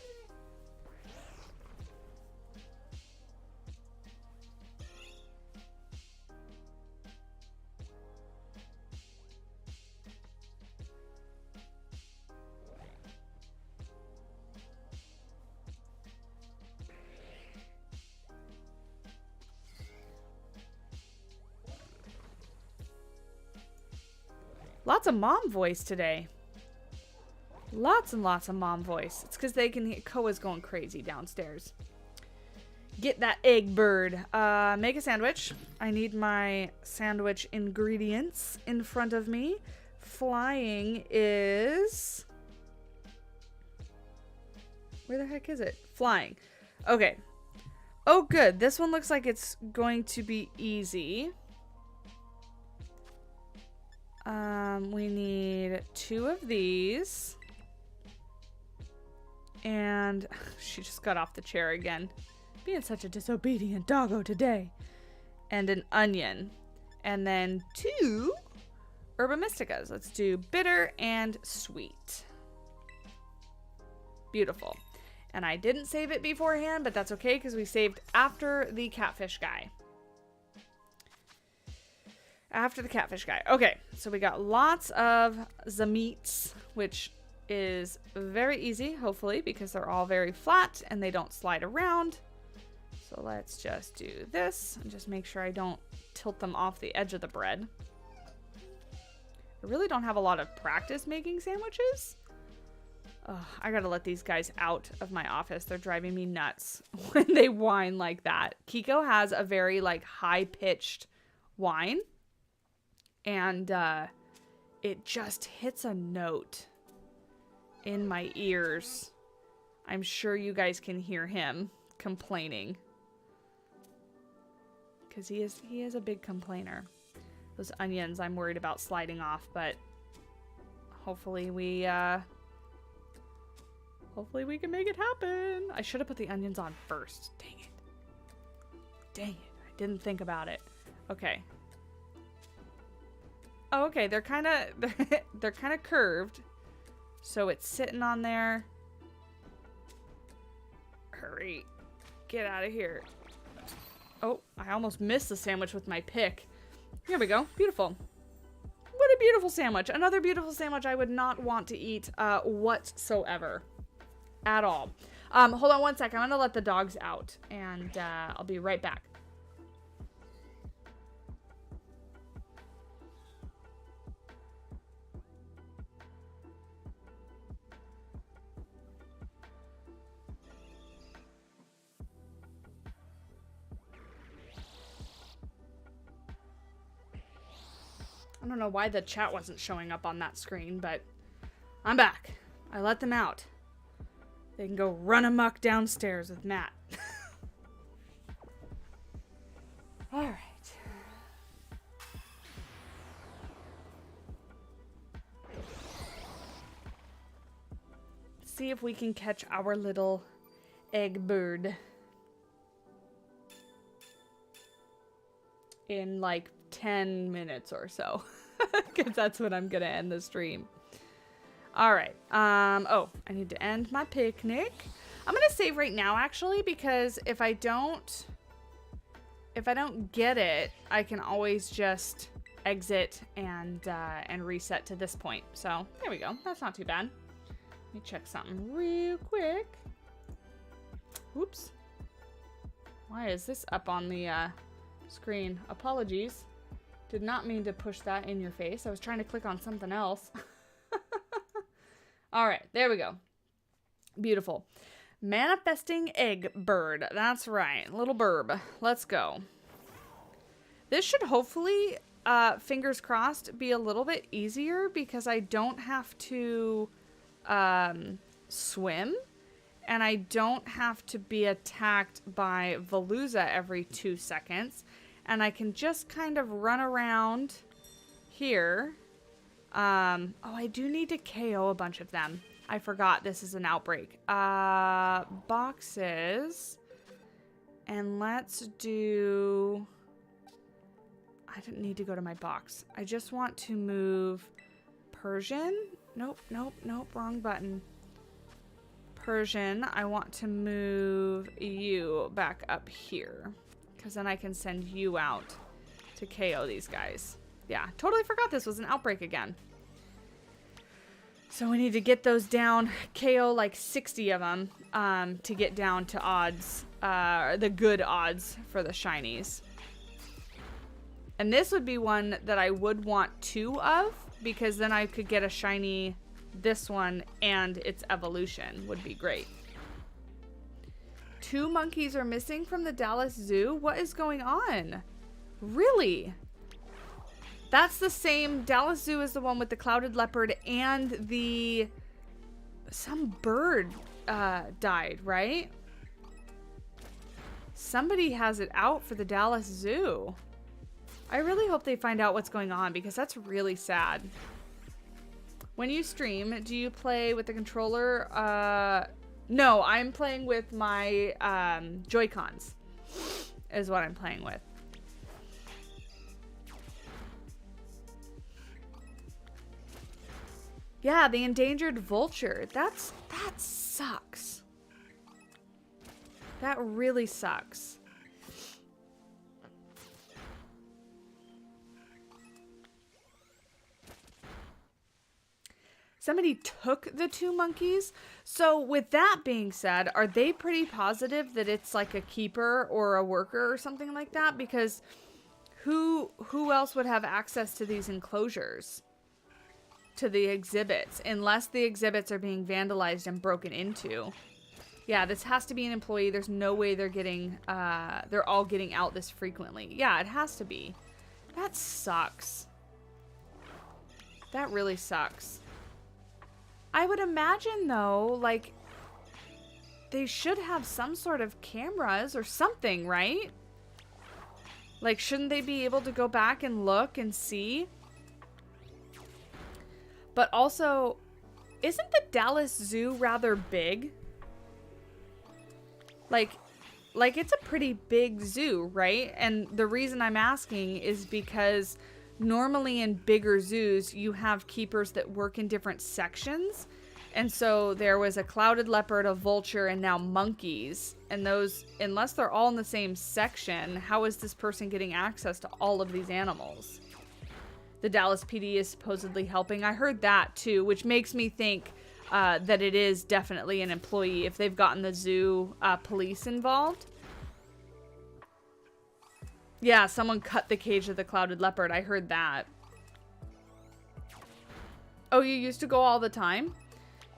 Speaker 1: Lots of mom voice today. Lots and lots of mom voice. It's because they can hear Koa's going crazy downstairs. Get that egg bird. Make a sandwich. I need my sandwich ingredients in front of me. Flying is... Where the heck is it? Flying. Okay. Oh, good. This one looks like it's going to be easy. We need 2 of these. And she just got off the chair again. Being such a disobedient doggo today. And an onion. And then 2 Herba Mysticas. Let's do bitter and sweet. Beautiful. And I didn't save it beforehand, but that's okay because we saved after the catfish guy. After the catfish guy. Okay, so we got lots of the meats, which is very easy, hopefully, because they're all very flat and they don't slide around. So let's just do this and just make sure I don't tilt them off the edge of the bread. I really don't have a lot of practice making sandwiches. Ugh, I gotta let these guys out of my office. They're driving me nuts when they whine like that. Kiko has a very like high-pitched whine. And it just hits a note in my ears. I'm sure you guys can hear him complaining. Because he is a big complainer. Those onions I'm worried about sliding off, but hopefully we can make it happen. I should have put the onions on first. Dang it. Dang it. I didn't think about it. Okay. Oh, okay. They're kind of curved. So it's sitting on there. Hurry. Get out of here. Oh, I almost missed the sandwich with my pick. Here we go. Beautiful. What a beautiful sandwich. Another beautiful sandwich I would not want to eat whatsoever. At all. Hold on one sec. I'm going to let the dogs out. And I'll be right back. I don't know why the chat wasn't showing up on that screen, but I'm back. I let them out. They can go run amok downstairs with Matt. All right. See if we can catch our little egg bird in like 10 minutes or so. Because that's when I'm going to end the stream. All right. Oh, I need to end my picnic. I'm going to save right now, actually, because if I don't get it, I can always just exit and reset to this point. So there we go. That's not too bad. Let me check something real quick. Oops. Why is this up on the screen? Apologies. Did not mean to push that in your face. I was trying to click on something else. All right, there we go. Beautiful. Manifesting egg bird. That's right. Little burb. Let's go. This should hopefully, fingers crossed, be a little bit easier because I don't have to swim and I don't have to be attacked by Veluza every 2 seconds. And I can just kind of run around here. Oh, I do need to KO a bunch of them. I forgot this is an outbreak. Boxes. And let's do... I didn't need to go to my box. I just want to move Persian. Nope, nope, nope. Wrong button. Persian. I want to move you back up here. Because then I can send you out to KO these guys. Yeah, totally forgot this was an outbreak again. So we need to get those down. KO like 60 of them to get down to odds. The good odds for the shinies. And this would be one that I would want 2 of. because then I could get a shiny this one and its evolution would be great. 2 monkeys are missing from the Dallas Zoo? What is going on? Really? That's the same. Dallas Zoo is the one with the clouded leopard and the... Some bird died, right? Somebody has it out for the Dallas Zoo. I really hope they find out what's going on because that's really sad. When you stream, do you play with the controller? No, I'm playing with my Joy-Cons is what I'm playing with. Yeah, the endangered vulture. That sucks. That really sucks. Somebody took the 2 monkeys. So with that being said, are they pretty positive that it's like a keeper or a worker or something like that? Because who else would have access to these enclosures? To the exhibits, unless the exhibits are being vandalized and broken into. Yeah, this has to be an employee. There's no way they're getting, they're all getting out this frequently. Yeah, it has to be. That sucks. That really sucks. I would imagine, though, like, they should have some sort of cameras or something, right? Like, shouldn't they be able to go back and look and see? But also, isn't the Dallas Zoo rather big? Like it's a pretty big zoo, right? And the reason I'm asking is because normally in bigger zoos, you have keepers that work in different sections. And so there was a clouded leopard, a vulture, and now monkeys. And those, unless they're all in the same section, how is this person getting access to all of these animals? The Dallas PD is supposedly helping. I heard that too, which makes me think that it is definitely an employee if they've gotten the zoo police involved. Yeah, someone cut the cage of the clouded leopard. I heard that. Oh, you used to go all the time?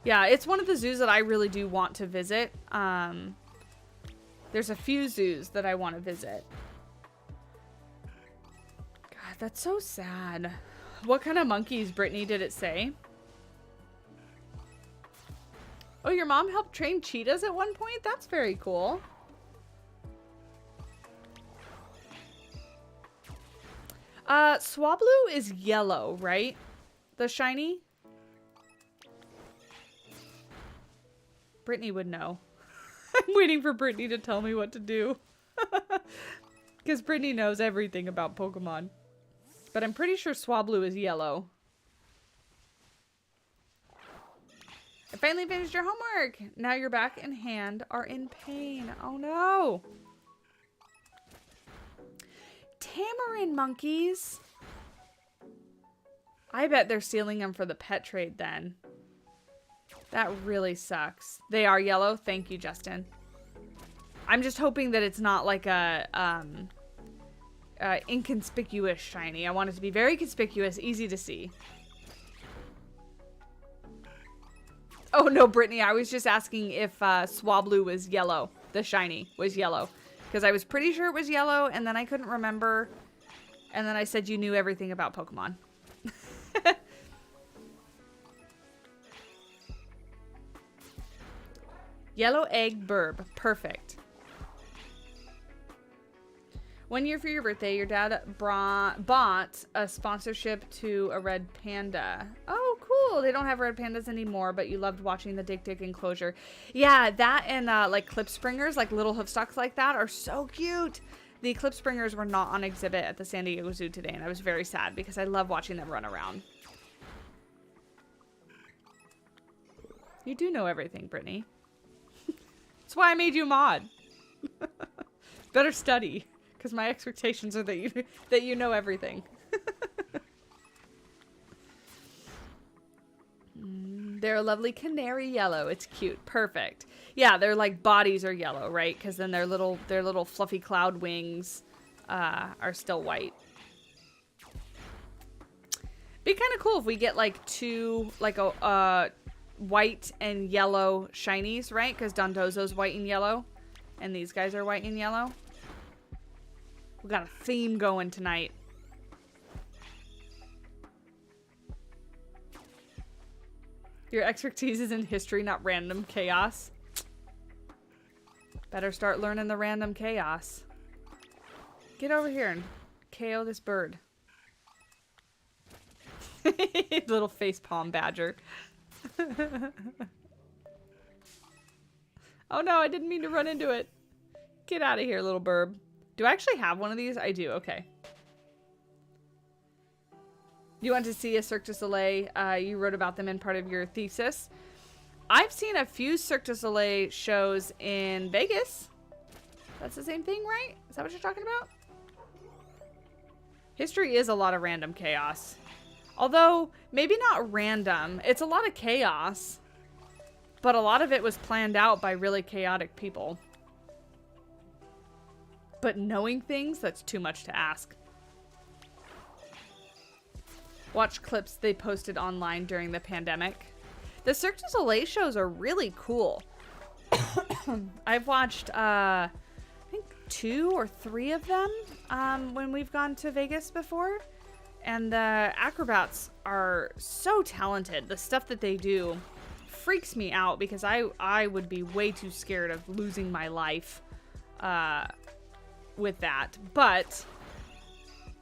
Speaker 1: Yeah, it's one of the zoos that I really do want to visit. There's a few zoos that I want to visit. God, that's so sad. What kind of monkeys, Brittany, did it say? Oh, your mom helped train cheetahs at one point? That's very cool. Swablu is yellow, right? The shiny? Brittany would know. I'm waiting for Brittany to tell me what to do. Because Brittany knows everything about Pokemon. But I'm pretty sure Swablu is yellow. I finally finished your homework. Now your back and hand are in pain. Oh no. Tamarin monkeys. I bet they're stealing them for the pet trade then. That really sucks. They are yellow. Thank you, Justin. I'm just hoping that it's not like a inconspicuous shiny. I want it to be very conspicuous, easy to see. Oh no, Brittany, I was just asking if Swablu was yellow. The shiny was yellow. Because I was pretty sure it was yellow, and then I couldn't remember. And then I said you knew everything about Pokemon. Yellow egg burb. Perfect. 1 year for your birthday, your dad bought a sponsorship to a red panda. Oh, cool. They don't have red pandas anymore, but you loved watching the Dick Dick enclosure. Yeah, that and like clip springers, like little hoofstocks like that, are so cute. The clip springers were not on exhibit at the San Diego Zoo today, and I was very sad because I love watching them run around. You do know everything, Brittany. That's why I made you a mod. Better study. Because my expectations are that you know everything. They're a lovely canary yellow. It's cute. Perfect. Yeah, their like bodies are yellow, right? Because then their little fluffy cloud wings are still white. Be kind of cool if we get like two, like a white and yellow shinies, right? Because Dondozo's white and yellow, and these guys are white and yellow. We got a theme going tonight. Your expertise is in history, not random chaos. Better start learning the random chaos. Get over here and KO this bird. Little facepalm badger. Oh no, I didn't mean to run into it. Get out of here, little burb. Do I actually have one of these? I do, okay. You want to see a Cirque du Soleil? You wrote about them in part of your thesis. I've seen a few Cirque du Soleil shows in Vegas. That's the same thing, right? Is that what you're talking about? History is a lot of random chaos. Although, maybe not random. It's a lot of chaos. But a lot of it was planned out by really chaotic people. But knowing things, that's too much to ask. Watch clips they posted online during the pandemic. The Cirque du Soleil shows are really cool. I've watched, I think 2 or 3 of them when we've gone to Vegas before. And the acrobats are so talented. The stuff that they do freaks me out because I would be way too scared of losing my life with that. But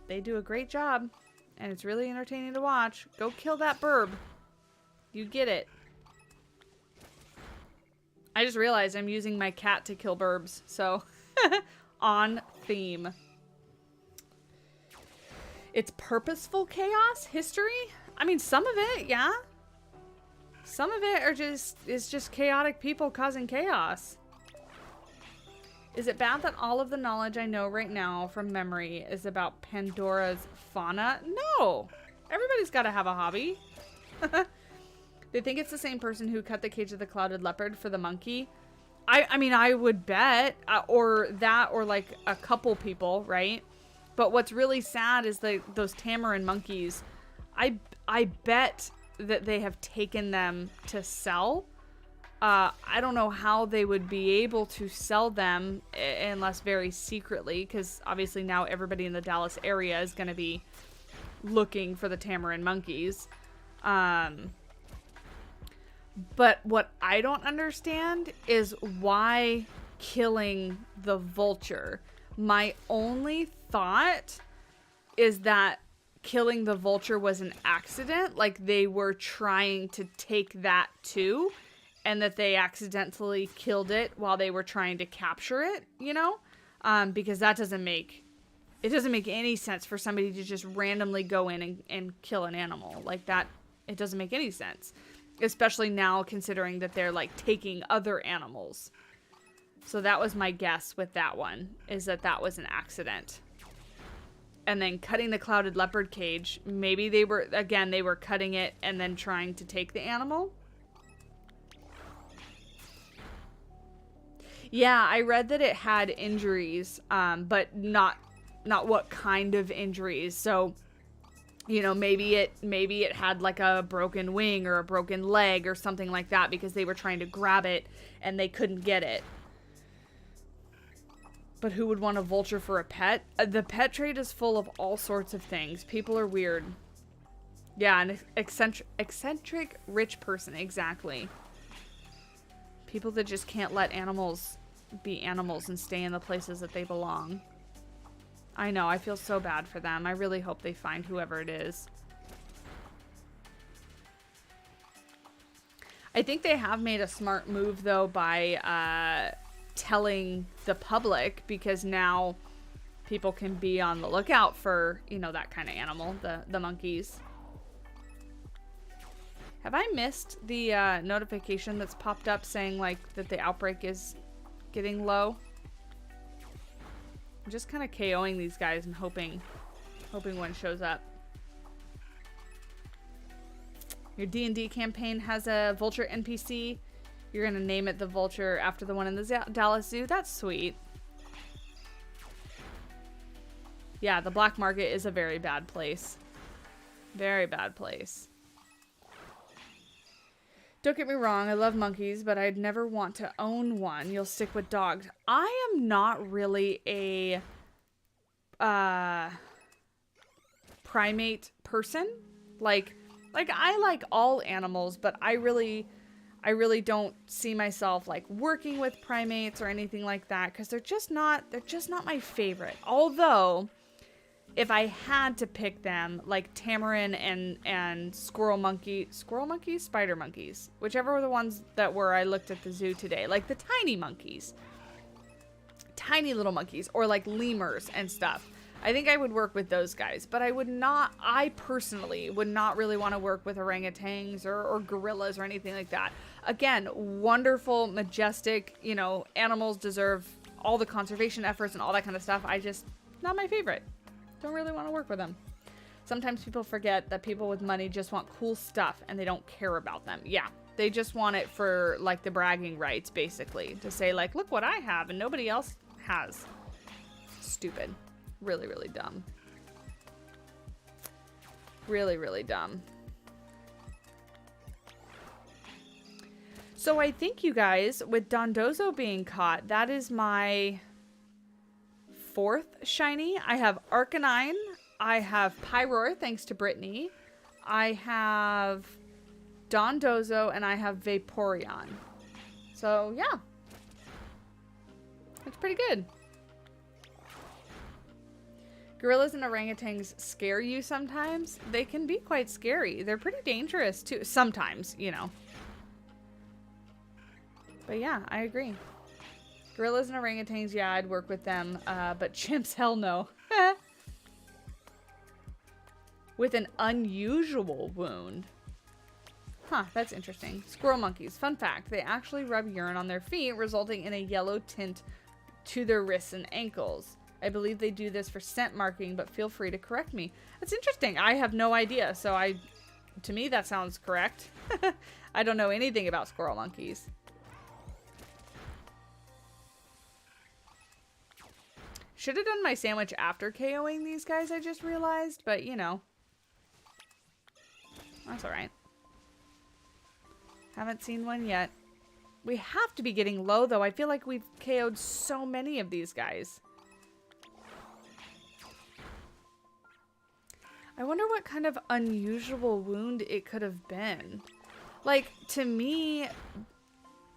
Speaker 1: they do a great job. And it's really entertaining to watch. Go kill that burb. You get it. I just realized I'm using my cat to kill burbs. So, on theme. It's purposeful chaos? History? I mean, some of it, yeah. Some of it is just chaotic people causing chaos. Is it bad that all of the knowledge I know right now from memory is about Pandora's fauna? No! Everybody's got to have a hobby. They think it's the same person who cut the cage of the clouded leopard for the monkey. I mean, I would bet. Or that, or like a couple people, right? But what's really sad is those tamarin monkeys. I bet that they have taken them to sell. I don't know how they would be able to sell them unless very secretly, because obviously now everybody in the Dallas area is going to be looking for the tamarin monkeys. But what I don't understand is why killing the vulture. My only thought is that killing the vulture was an accident, like they were trying to take that too. And that they accidentally killed it while they were trying to capture it, you know? Because that doesn't make any sense for somebody to just randomly go in and kill an animal. Like that, it doesn't make any sense. Especially now considering that they're like taking other animals. So that was my guess with that one, is that was an accident. And then cutting the clouded leopard cage, maybe they were cutting it and then trying to take the animal. Yeah, I read that it had injuries, but not what kind of injuries. So, you know, maybe it had like a broken wing or a broken leg or something like that because they were trying to grab it and they couldn't get it. But who would want a vulture for a pet? The pet trade is full of all sorts of things. People are weird. Yeah, an eccentric rich person, exactly. People that just can't let animals be animals and stay in the places that they belong. I know, I feel so bad for them. I really hope they find whoever it is. I think they have made a smart move though by telling the public, because now people can be on the lookout for, you know, that kind of animal, the monkeys. Have I missed the notification that's popped up saying like that the outbreak is getting low? I'm just kind of KOing these guys and hoping one shows up. Your D&D campaign has a vulture NPC. You're gonna name it the vulture after the one in the Dallas Zoo. That's sweet. Yeah, the black market is a very bad place. Very bad place. Don't get me wrong, I love monkeys, but I'd never want to own one. You'll stick with dogs. I am not really a primate person. Like I like all animals, but I really don't see myself like working with primates or anything like that because they're just not my favorite. Although if I had to pick them, like tamarin and spider monkeys, whichever were the ones that were I looked at the zoo today, like the tiny monkeys, tiny little monkeys, or like lemurs and stuff. I think I would work with those guys, but I personally would not really want to work with orangutans or gorillas or anything like that. Again, wonderful, majestic, you know, animals deserve all the conservation efforts and all that kind of stuff. Not my favorite. Don't really want to work with them. Sometimes people forget that people with money just want cool stuff and they don't care about them. Yeah, they just want it for like the bragging rights, basically, to say like, look what I have and nobody else has. Stupid. Really, really dumb. Really, really dumb. So I think, you guys, with Dondozo being caught, that is my 4th shiny. I have Arcanine. I have Pyroar, thanks to Brittany. I have Dondozo, and I have Vaporeon. So, yeah. That's pretty good. Gorillas and orangutans scare you sometimes. They can be quite scary. They're pretty dangerous, too. Sometimes, you know. But yeah, I agree. Gorillas and orangutans, yeah, I'd work with them. But chimps, hell no. With an unusual wound. Huh, that's interesting. Squirrel monkeys. Fun fact, they actually rub urine on their feet, resulting in a yellow tint to their wrists and ankles. I believe they do this for scent marking, but feel free to correct me. That's interesting. I have no idea, so to me that sounds correct. I don't know anything about squirrel monkeys. Should have done my sandwich after KOing these guys, I just realized, but you know. That's alright. Haven't seen one yet. We have to be getting low, though. I feel like we've KO'd so many of these guys. I wonder what kind of unusual wound it could have been. Like, to me,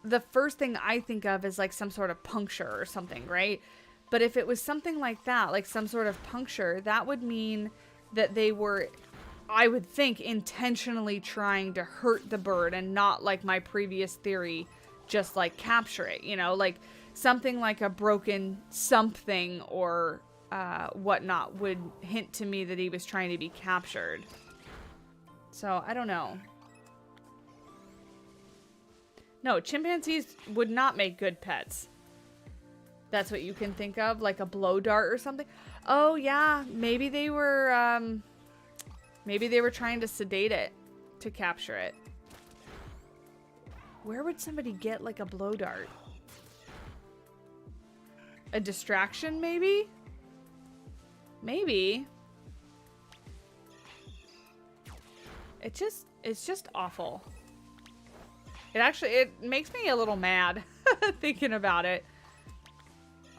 Speaker 1: the first thing I think of is like some sort of puncture or something, right? But if it was something like that, like some sort of puncture, that would mean that they were, I would think, intentionally trying to hurt the bird and not, like my previous theory, just like capture it, you know? Like something like a broken something or whatnot would hint to me that he was trying to be captured. So, I don't know. No, chimpanzees would not make good pets. That's what you can think of, like a blow dart or something. Oh yeah, maybe they were trying to sedate it to capture it. Where would somebody get like a blow dart? A distraction, maybe? Maybe. It's just awful. It makes me a little mad thinking about it.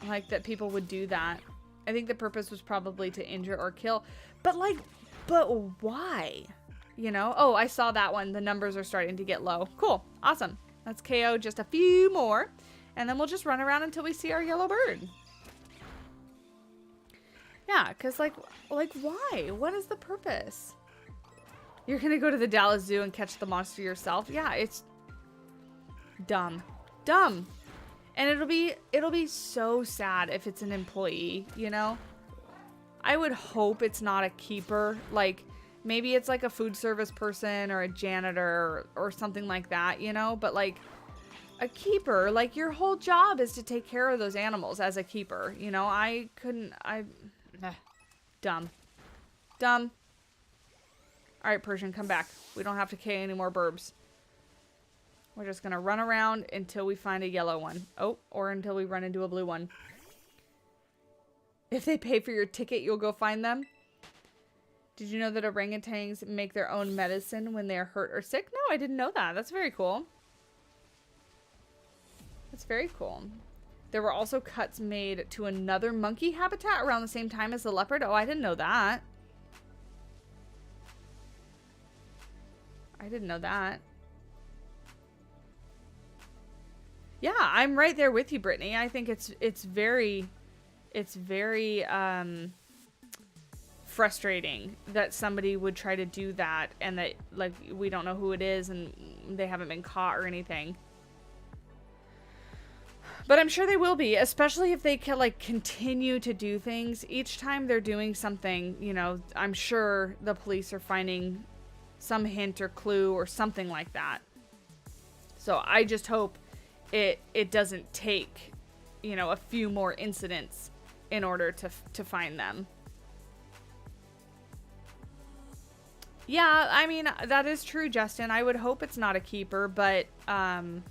Speaker 1: Like that people would do that. I think the purpose was probably to injure or kill. But why? You know? Oh, I saw that one. The numbers are starting to get low. Cool. Awesome. Let's KO just a few more. And then we'll just run around until we see our yellow bird. Yeah, because like why? What is the purpose? You're gonna go to the Dallas Zoo and catch the monster yourself? Yeah, it's dumb. Dumb. And it'll be so sad if it's an employee, you know? I would hope it's not a keeper. Like, maybe it's like a food service person or a janitor or something like that, you know? But like, a keeper, like your whole job is to take care of those animals as a keeper, you know? Dumb. Dumb. Alright, Persian, come back. We don't have to K any more burbs. We're just gonna run around until we find a yellow one. Oh, or until we run into a blue one. If they pay for your ticket, you'll go find them. Did you know that orangutans make their own medicine when they're hurt or sick? No, I didn't know that. That's very cool. That's very cool. There were also cuts made to another monkey habitat around the same time as the leopard. Oh, I didn't know that. I didn't know that. Yeah, I'm right there with you, Brittany. I think it's very frustrating that somebody would try to do that and that, like, we don't know who it is and they haven't been caught or anything. But I'm sure they will be, especially if they can, like, continue to do things. Each time they're doing something, you know, I'm sure the police are finding some hint or clue or something like that. So I just hope it doesn't take, you know, a few more incidents in order to find them. Yeah, I mean, that is true, Justin. I would hope it's not a keeper, but I'm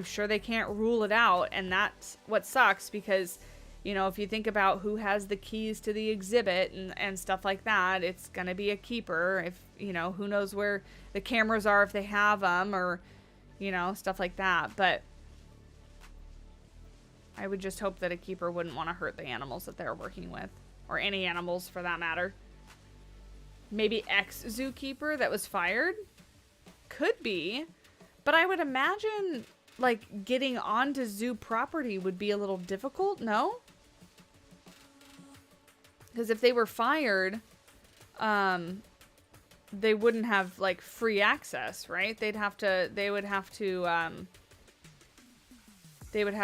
Speaker 1: sure they can't rule it out, and that's what sucks because, you know, if you think about who has the keys to the exhibit and stuff like that, it's gonna be a keeper. If, you know, who knows where the cameras are if they have them, or, you know, stuff like that. But I would just hope that a keeper wouldn't want to hurt the animals that they're working with, or any animals for that matter. Maybe ex-zookeeper that was fired? Could be. But I would imagine, like, getting onto zoo property would be a little difficult, no? Because if they were fired, they wouldn't have, like, free access, right? They would have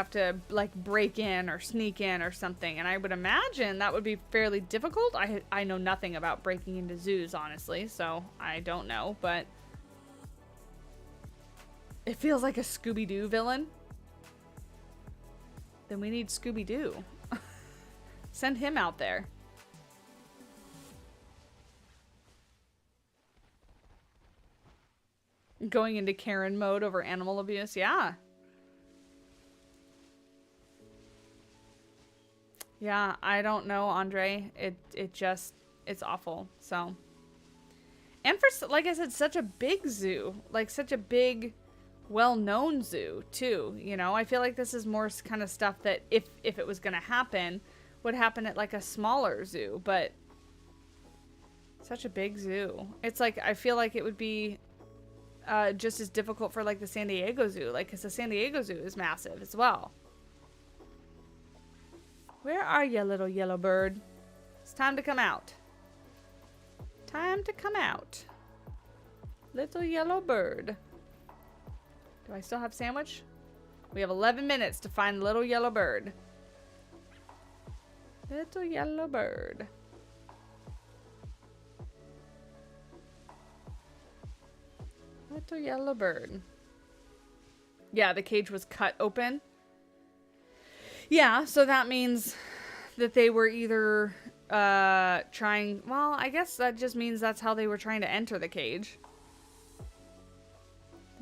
Speaker 1: to, like, break in or sneak in or something. And I would imagine that would be fairly difficult. I know nothing about breaking into zoos, honestly, so I don't know, but it feels like a Scooby-Doo villain. Then we need Scooby-Doo. Send him out there. Going into Karen mode over animal abuse, yeah. Yeah, I don't know, Andre. It's awful. So, and for, like I said, such a big zoo, like such a big, well-known zoo too. You know, I feel like this is more kind of stuff that if it was gonna happen, would happen at like a smaller zoo. But such a big zoo. It's like I feel like it would be just as difficult for like the San Diego Zoo, like because the San Diego Zoo is massive as well. Where are you, little yellow bird? It's time to come out. Time to come out. Little yellow bird. Do I still have sandwich? We have 11 minutes to find the little yellow bird. Little yellow bird. Little yellow bird. Yeah, the cage was cut open. Yeah, so that means that they were either trying... Well, I guess that just means that's how they were trying to enter the cage.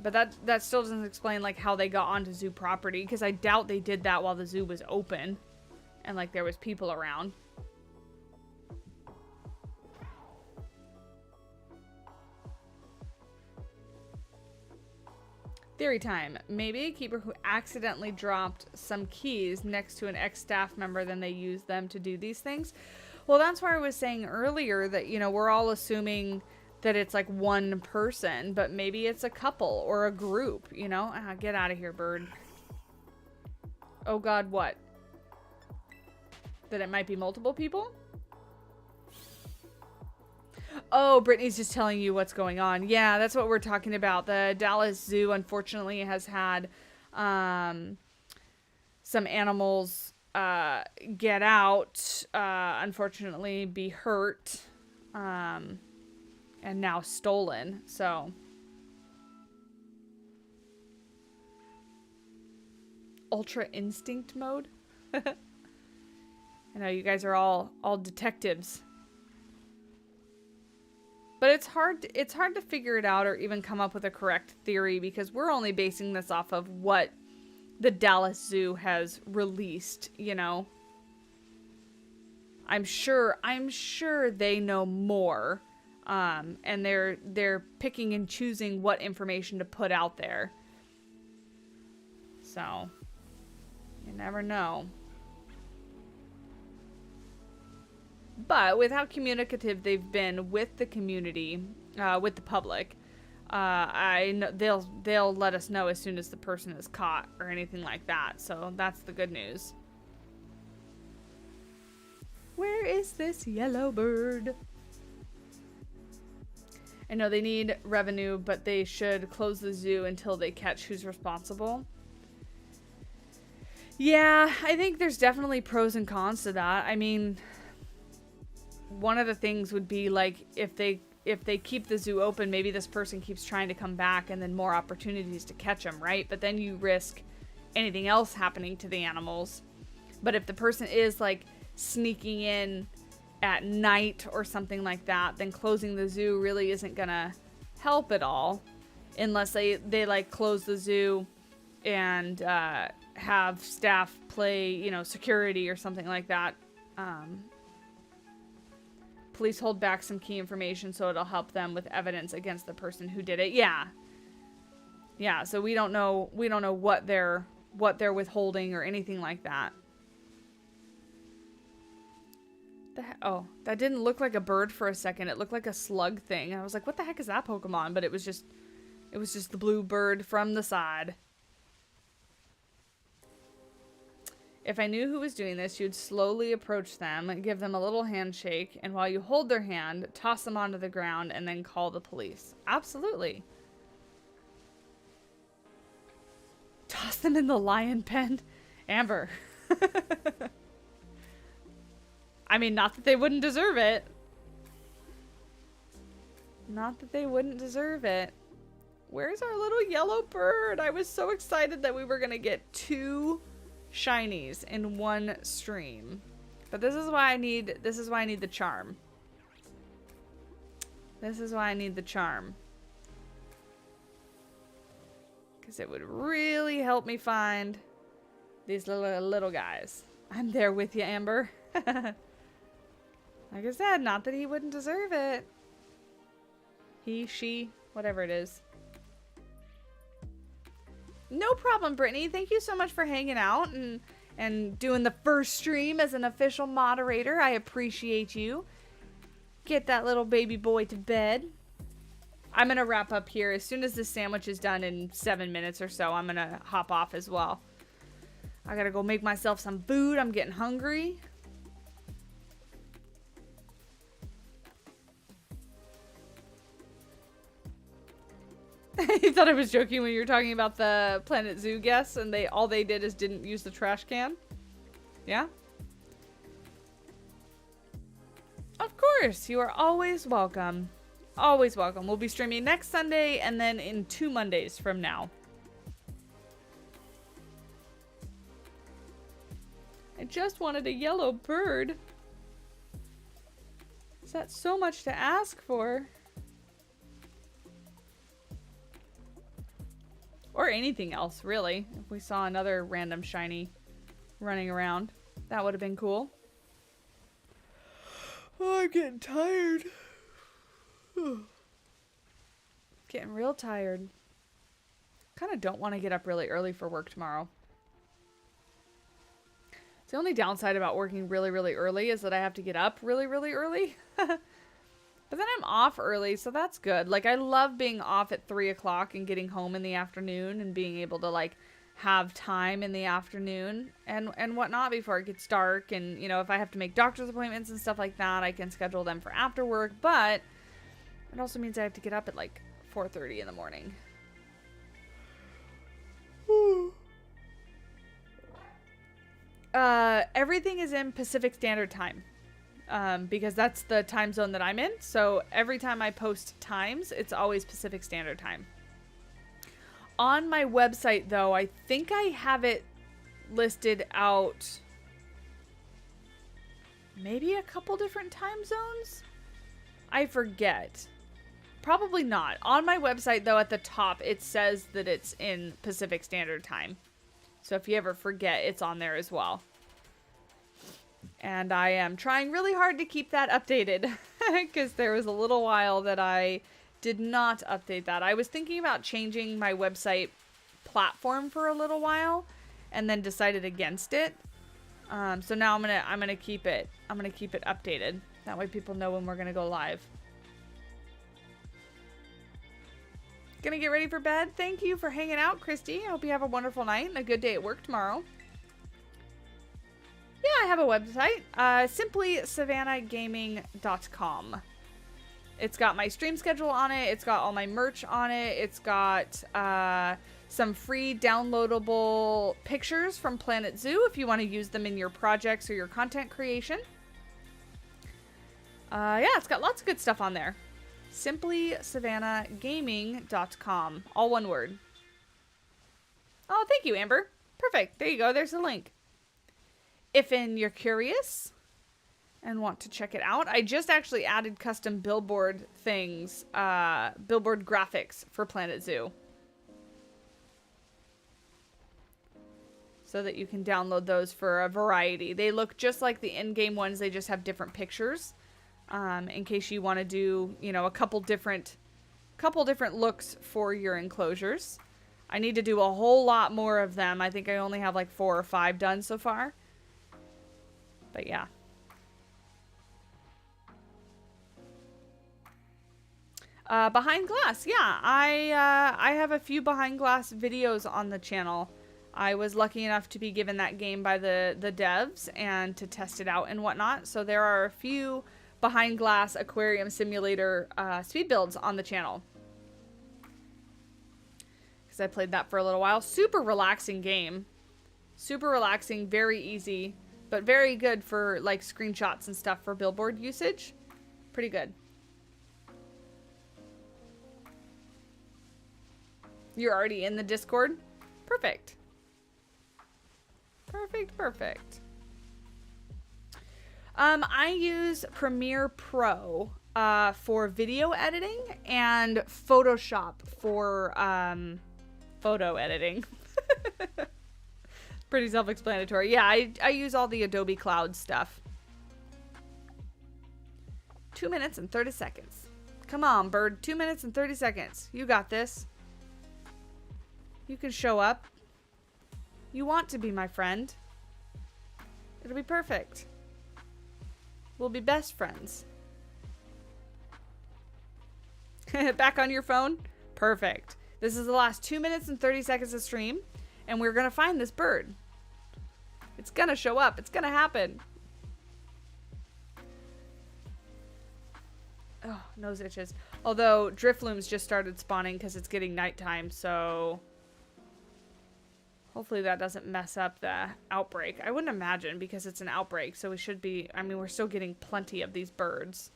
Speaker 1: But that still doesn't explain, like, how they got onto zoo property, because I doubt they did that while the zoo was open and, like, there was people around. Theory time. Maybe a keeper who accidentally dropped some keys next to an ex-staff member, then they used them to do these things. Well, that's why I was saying earlier that, you know, we're all assuming that it's like one person, but maybe it's a couple or a group, you know? Get out of here, bird. Oh God, what? That it might be multiple people? Oh, Brittany's just telling you what's going on. Yeah, that's what we're talking about. The Dallas Zoo, unfortunately, has had some animals get out, unfortunately be hurt, and now stolen. So, Ultra Instinct mode? I know you guys are all detectives. But it's hard to figure it out or even come up with a correct theory because we're only basing this off of what the Dallas Zoo has released, you know. I'm sure they know more. And they're picking and choosing what information to put out there. So, you never know. But with how communicative they've been with the community, with the public, I know they'll let us know as soon as the person is caught or anything like that. So that's the good news. Where is this yellow bird? I know they need revenue, but they should close the zoo until they catch who's responsible. Yeah, I think there's definitely pros and cons to that. I mean, one of the things would be like if they keep the zoo open, maybe this person keeps trying to come back and then more opportunities to catch them, right? But then you risk anything else happening to the animals. But if the person is like sneaking in at night or something like that, then closing the zoo really isn't gonna help at all, unless they like close the zoo and have staff play, you know, security or something like that. Police hold back some key information so it'll help them with evidence against the person who did it. Yeah, so we don't know what they're withholding or anything like that. Oh, that didn't look like a bird for a second. It looked like a slug thing. I was like, what the heck is that Pokemon? But it was just the blue bird from the side. If I knew who was doing this, you'd slowly approach them, give them a little handshake, and while you hold their hand, toss them onto the ground and then call the police. Absolutely. Toss them in the lion pen? Amber. I mean, not that they wouldn't deserve it. Not that they wouldn't deserve it. Where's our little yellow bird? I was so excited that we were going to get 2 shinies in one stream. But this is why I need the charm. This is why I need the charm. Because it would really help me find these little guys. I'm there with you, Amber. Like I said, not that he wouldn't deserve it. He, she, whatever it is. No problem, Brittany. Thank you so much for hanging out and doing the first stream as an official moderator. I appreciate you. Get that little baby boy to bed. I'm going to wrap up here. As soon as this sandwich is done in 7 minutes or so, I'm going to hop off as well. I got to go make myself some food. I'm getting hungry. You thought I was joking when you were talking about the Planet Zoo guests and all they did is didn't use the trash can? Yeah? Of course, you are always welcome. Always welcome. We'll be streaming next Sunday and then in 2 Mondays from now. I just wanted a yellow bird. Is that so much to ask for? Or anything else, really. If we saw another random shiny running around, that would have been cool. Oh, I'm getting tired. Getting real tired. Kind of don't want to get up really early for work tomorrow. It's the only downside about working really, really early is that I have to get up really, really early. But then I'm off early, so that's good. Like, I love being off at 3 o'clock and getting home in the afternoon and being able to, like, have time in the afternoon and whatnot before it gets dark. And, you know, if I have to make doctor's appointments and stuff like that, I can schedule them for after work. But it also means I have to get up at, like, 4:30 in the morning. Everything is in Pacific Standard Time. Because that's the time zone that I'm in. So every time I post times, it's always Pacific Standard Time. On my website, though, I think I have it listed out maybe a couple different time zones? I forget. Probably not. On my website, though, at the top, it says that it's in Pacific Standard Time. So if you ever forget, it's on there as well. And I am trying really hard to keep that updated because there was a little while that I did not update that. I was thinking about changing my website platform for a little while and then decided against it. So now I'm gonna keep it updated. That way people know when we're gonna go live. Gonna get ready for bed. Thank you for hanging out, Christy. I hope you have a wonderful night and a good day at work tomorrow. Yeah, I have a website, simply savannahgaming.com. It's got my stream schedule on it. It's got all my merch on it. It's got some free downloadable pictures from Planet Zoo if you want to use them in your projects or your content creation. Yeah, it's got lots of good stuff on there. Simply savannahgaming.com. All one word. Oh, thank you, Amber. Perfect. There you go. There's the link. If you're curious and want to check it out, I just actually added custom billboard things, billboard graphics for Planet Zoo. So that you can download those for a variety. They look just like the in-game ones, they just have different pictures. In case you want to do, you know, a couple different looks for your enclosures. I need to do a whole lot more of them. I think I only have like 4 or 5 done so far. But yeah. Behind glass. Yeah, I have a few behind glass videos on the channel. I was lucky enough to be given that game by the devs and to test it out and whatnot. So there are a few behind glass aquarium simulator speed builds on the channel. Because I played that for a little while. Super relaxing game. Super relaxing, very easy. But very good for like screenshots and stuff for billboard usage. Pretty good. You're already in the Discord? Perfect. Perfect, perfect. I use Premiere Pro for video editing and Photoshop for photo editing. Pretty self-explanatory. Yeah, I use all the Adobe Cloud stuff. 2 minutes and 30 seconds. Come on, bird. 2 minutes and 30 seconds. You got this. You can show up. You want to be my friend. It'll be perfect. We'll be best friends. Back on your phone? Perfect. This is the last 2 minutes and 30 seconds of stream, and we're gonna find this bird. It's gonna show up. It's gonna happen. Oh, nose itches. Although Drifloons just started spawning because it's getting nighttime, so hopefully that doesn't mess up the outbreak. I wouldn't imagine because it's an outbreak, so we should be, I mean, we're still getting plenty of these birds.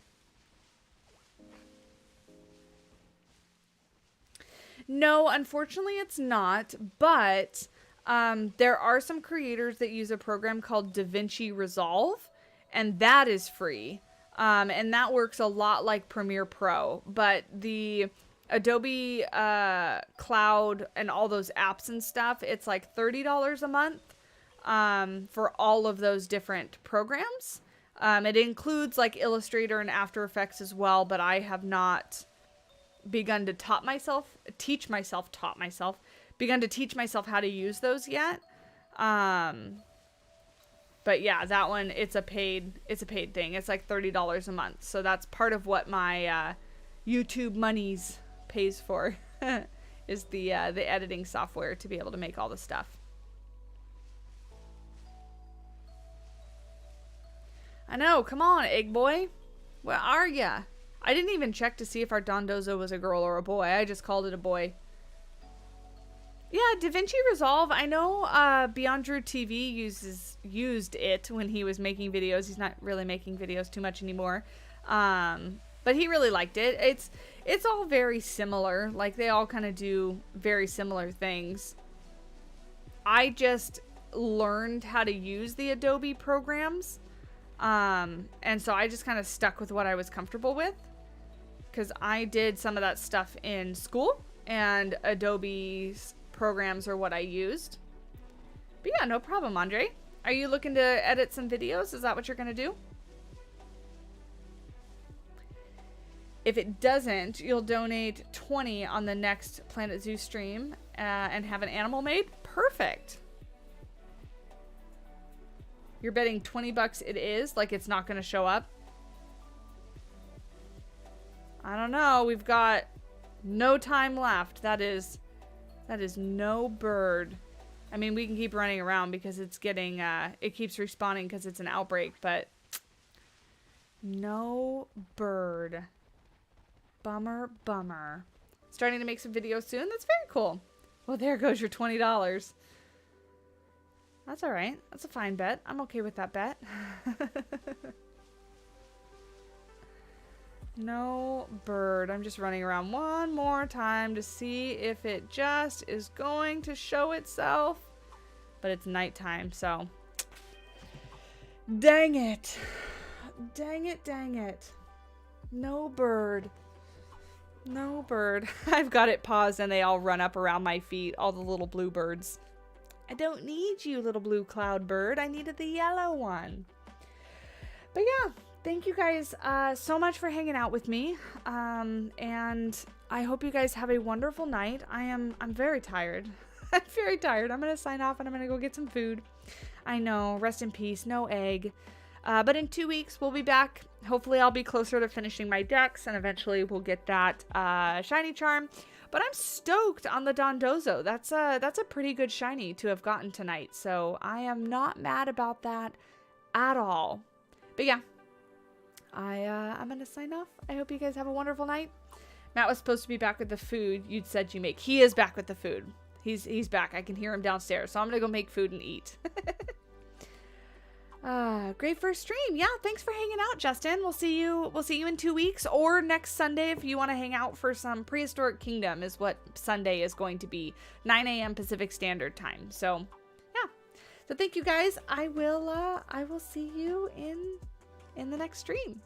Speaker 1: No, unfortunately it's not, but there are some creators that use a program called DaVinci Resolve, and that is free. And that works a lot like Premiere Pro, but the Adobe Cloud and all those apps and stuff, it's like $30 a month for all of those different programs. It includes like Illustrator and After Effects as well, but I have not begun to teach myself how to use those yet. But yeah, that one, it's a paid thing. It's like $30 a month. So that's part of what my YouTube monies pays for is the editing software to be able to make all the stuff. I know, come on, egg boy. Where are ya? I didn't even check to see if our Dondozo was a girl or a boy. I just called it a boy. Yeah, DaVinci Resolve. I know Beyond Drew TV used it when he was making videos. He's not really making videos too much anymore. But he really liked it. It's all very similar. Like, they all kind of do very similar things. I just learned how to use the Adobe programs. And so I just kind of stuck with what I was comfortable with. Because I did some of that stuff in school. And Adobe's programs are what I used. But yeah, no problem, Andre. Are you looking to edit some videos? Is that what you're going to do? If it doesn't, you'll donate 20 on the next Planet Zoo stream and have an animal made? Perfect. You're betting 20 bucks it is? Like it's not going to show up? I don't know. We've got no time left. That is no bird. I mean, we can keep running around because it's getting, it keeps respawning because it's an outbreak, but no bird. Bummer, bummer. Starting to make some videos soon? That's very cool. Well, there goes your $20. That's all right. That's a fine bet. I'm okay with that bet. No bird. I'm just running around one more time to see if it just is going to show itself. But it's nighttime, so. Dang it. Dang it, dang it. No bird. No bird. I've got it paused and they all run up around my feet. All the little blue birds. I don't need you, little blue cloud bird. I needed the yellow one. But yeah. Thank you guys so much for hanging out with me, and I hope you guys have a wonderful night. I'm very tired. I'm very tired. I'm gonna sign off and I'm gonna go get some food. I know, rest in peace, no egg. But in 2 weeks we'll be back. Hopefully I'll be closer to finishing my decks, and eventually we'll get that shiny charm. But I'm stoked on the Dondozo. That's a pretty good shiny to have gotten tonight, so I am not mad about that at all. But yeah. I'm gonna sign off. I hope you guys have a wonderful night. Matt was supposed to be back with the food you'd said you make. He is back with the food. He's back. I can hear him downstairs. So I'm gonna go make food and eat. Great first stream. Yeah, thanks for hanging out, Justin. We'll see you in 2 weeks or next Sunday if you want to hang out for some Prehistoric Kingdom is what Sunday is going to be. 9 a.m. Pacific Standard Time. So yeah. So thank you guys. I will see you in the next stream.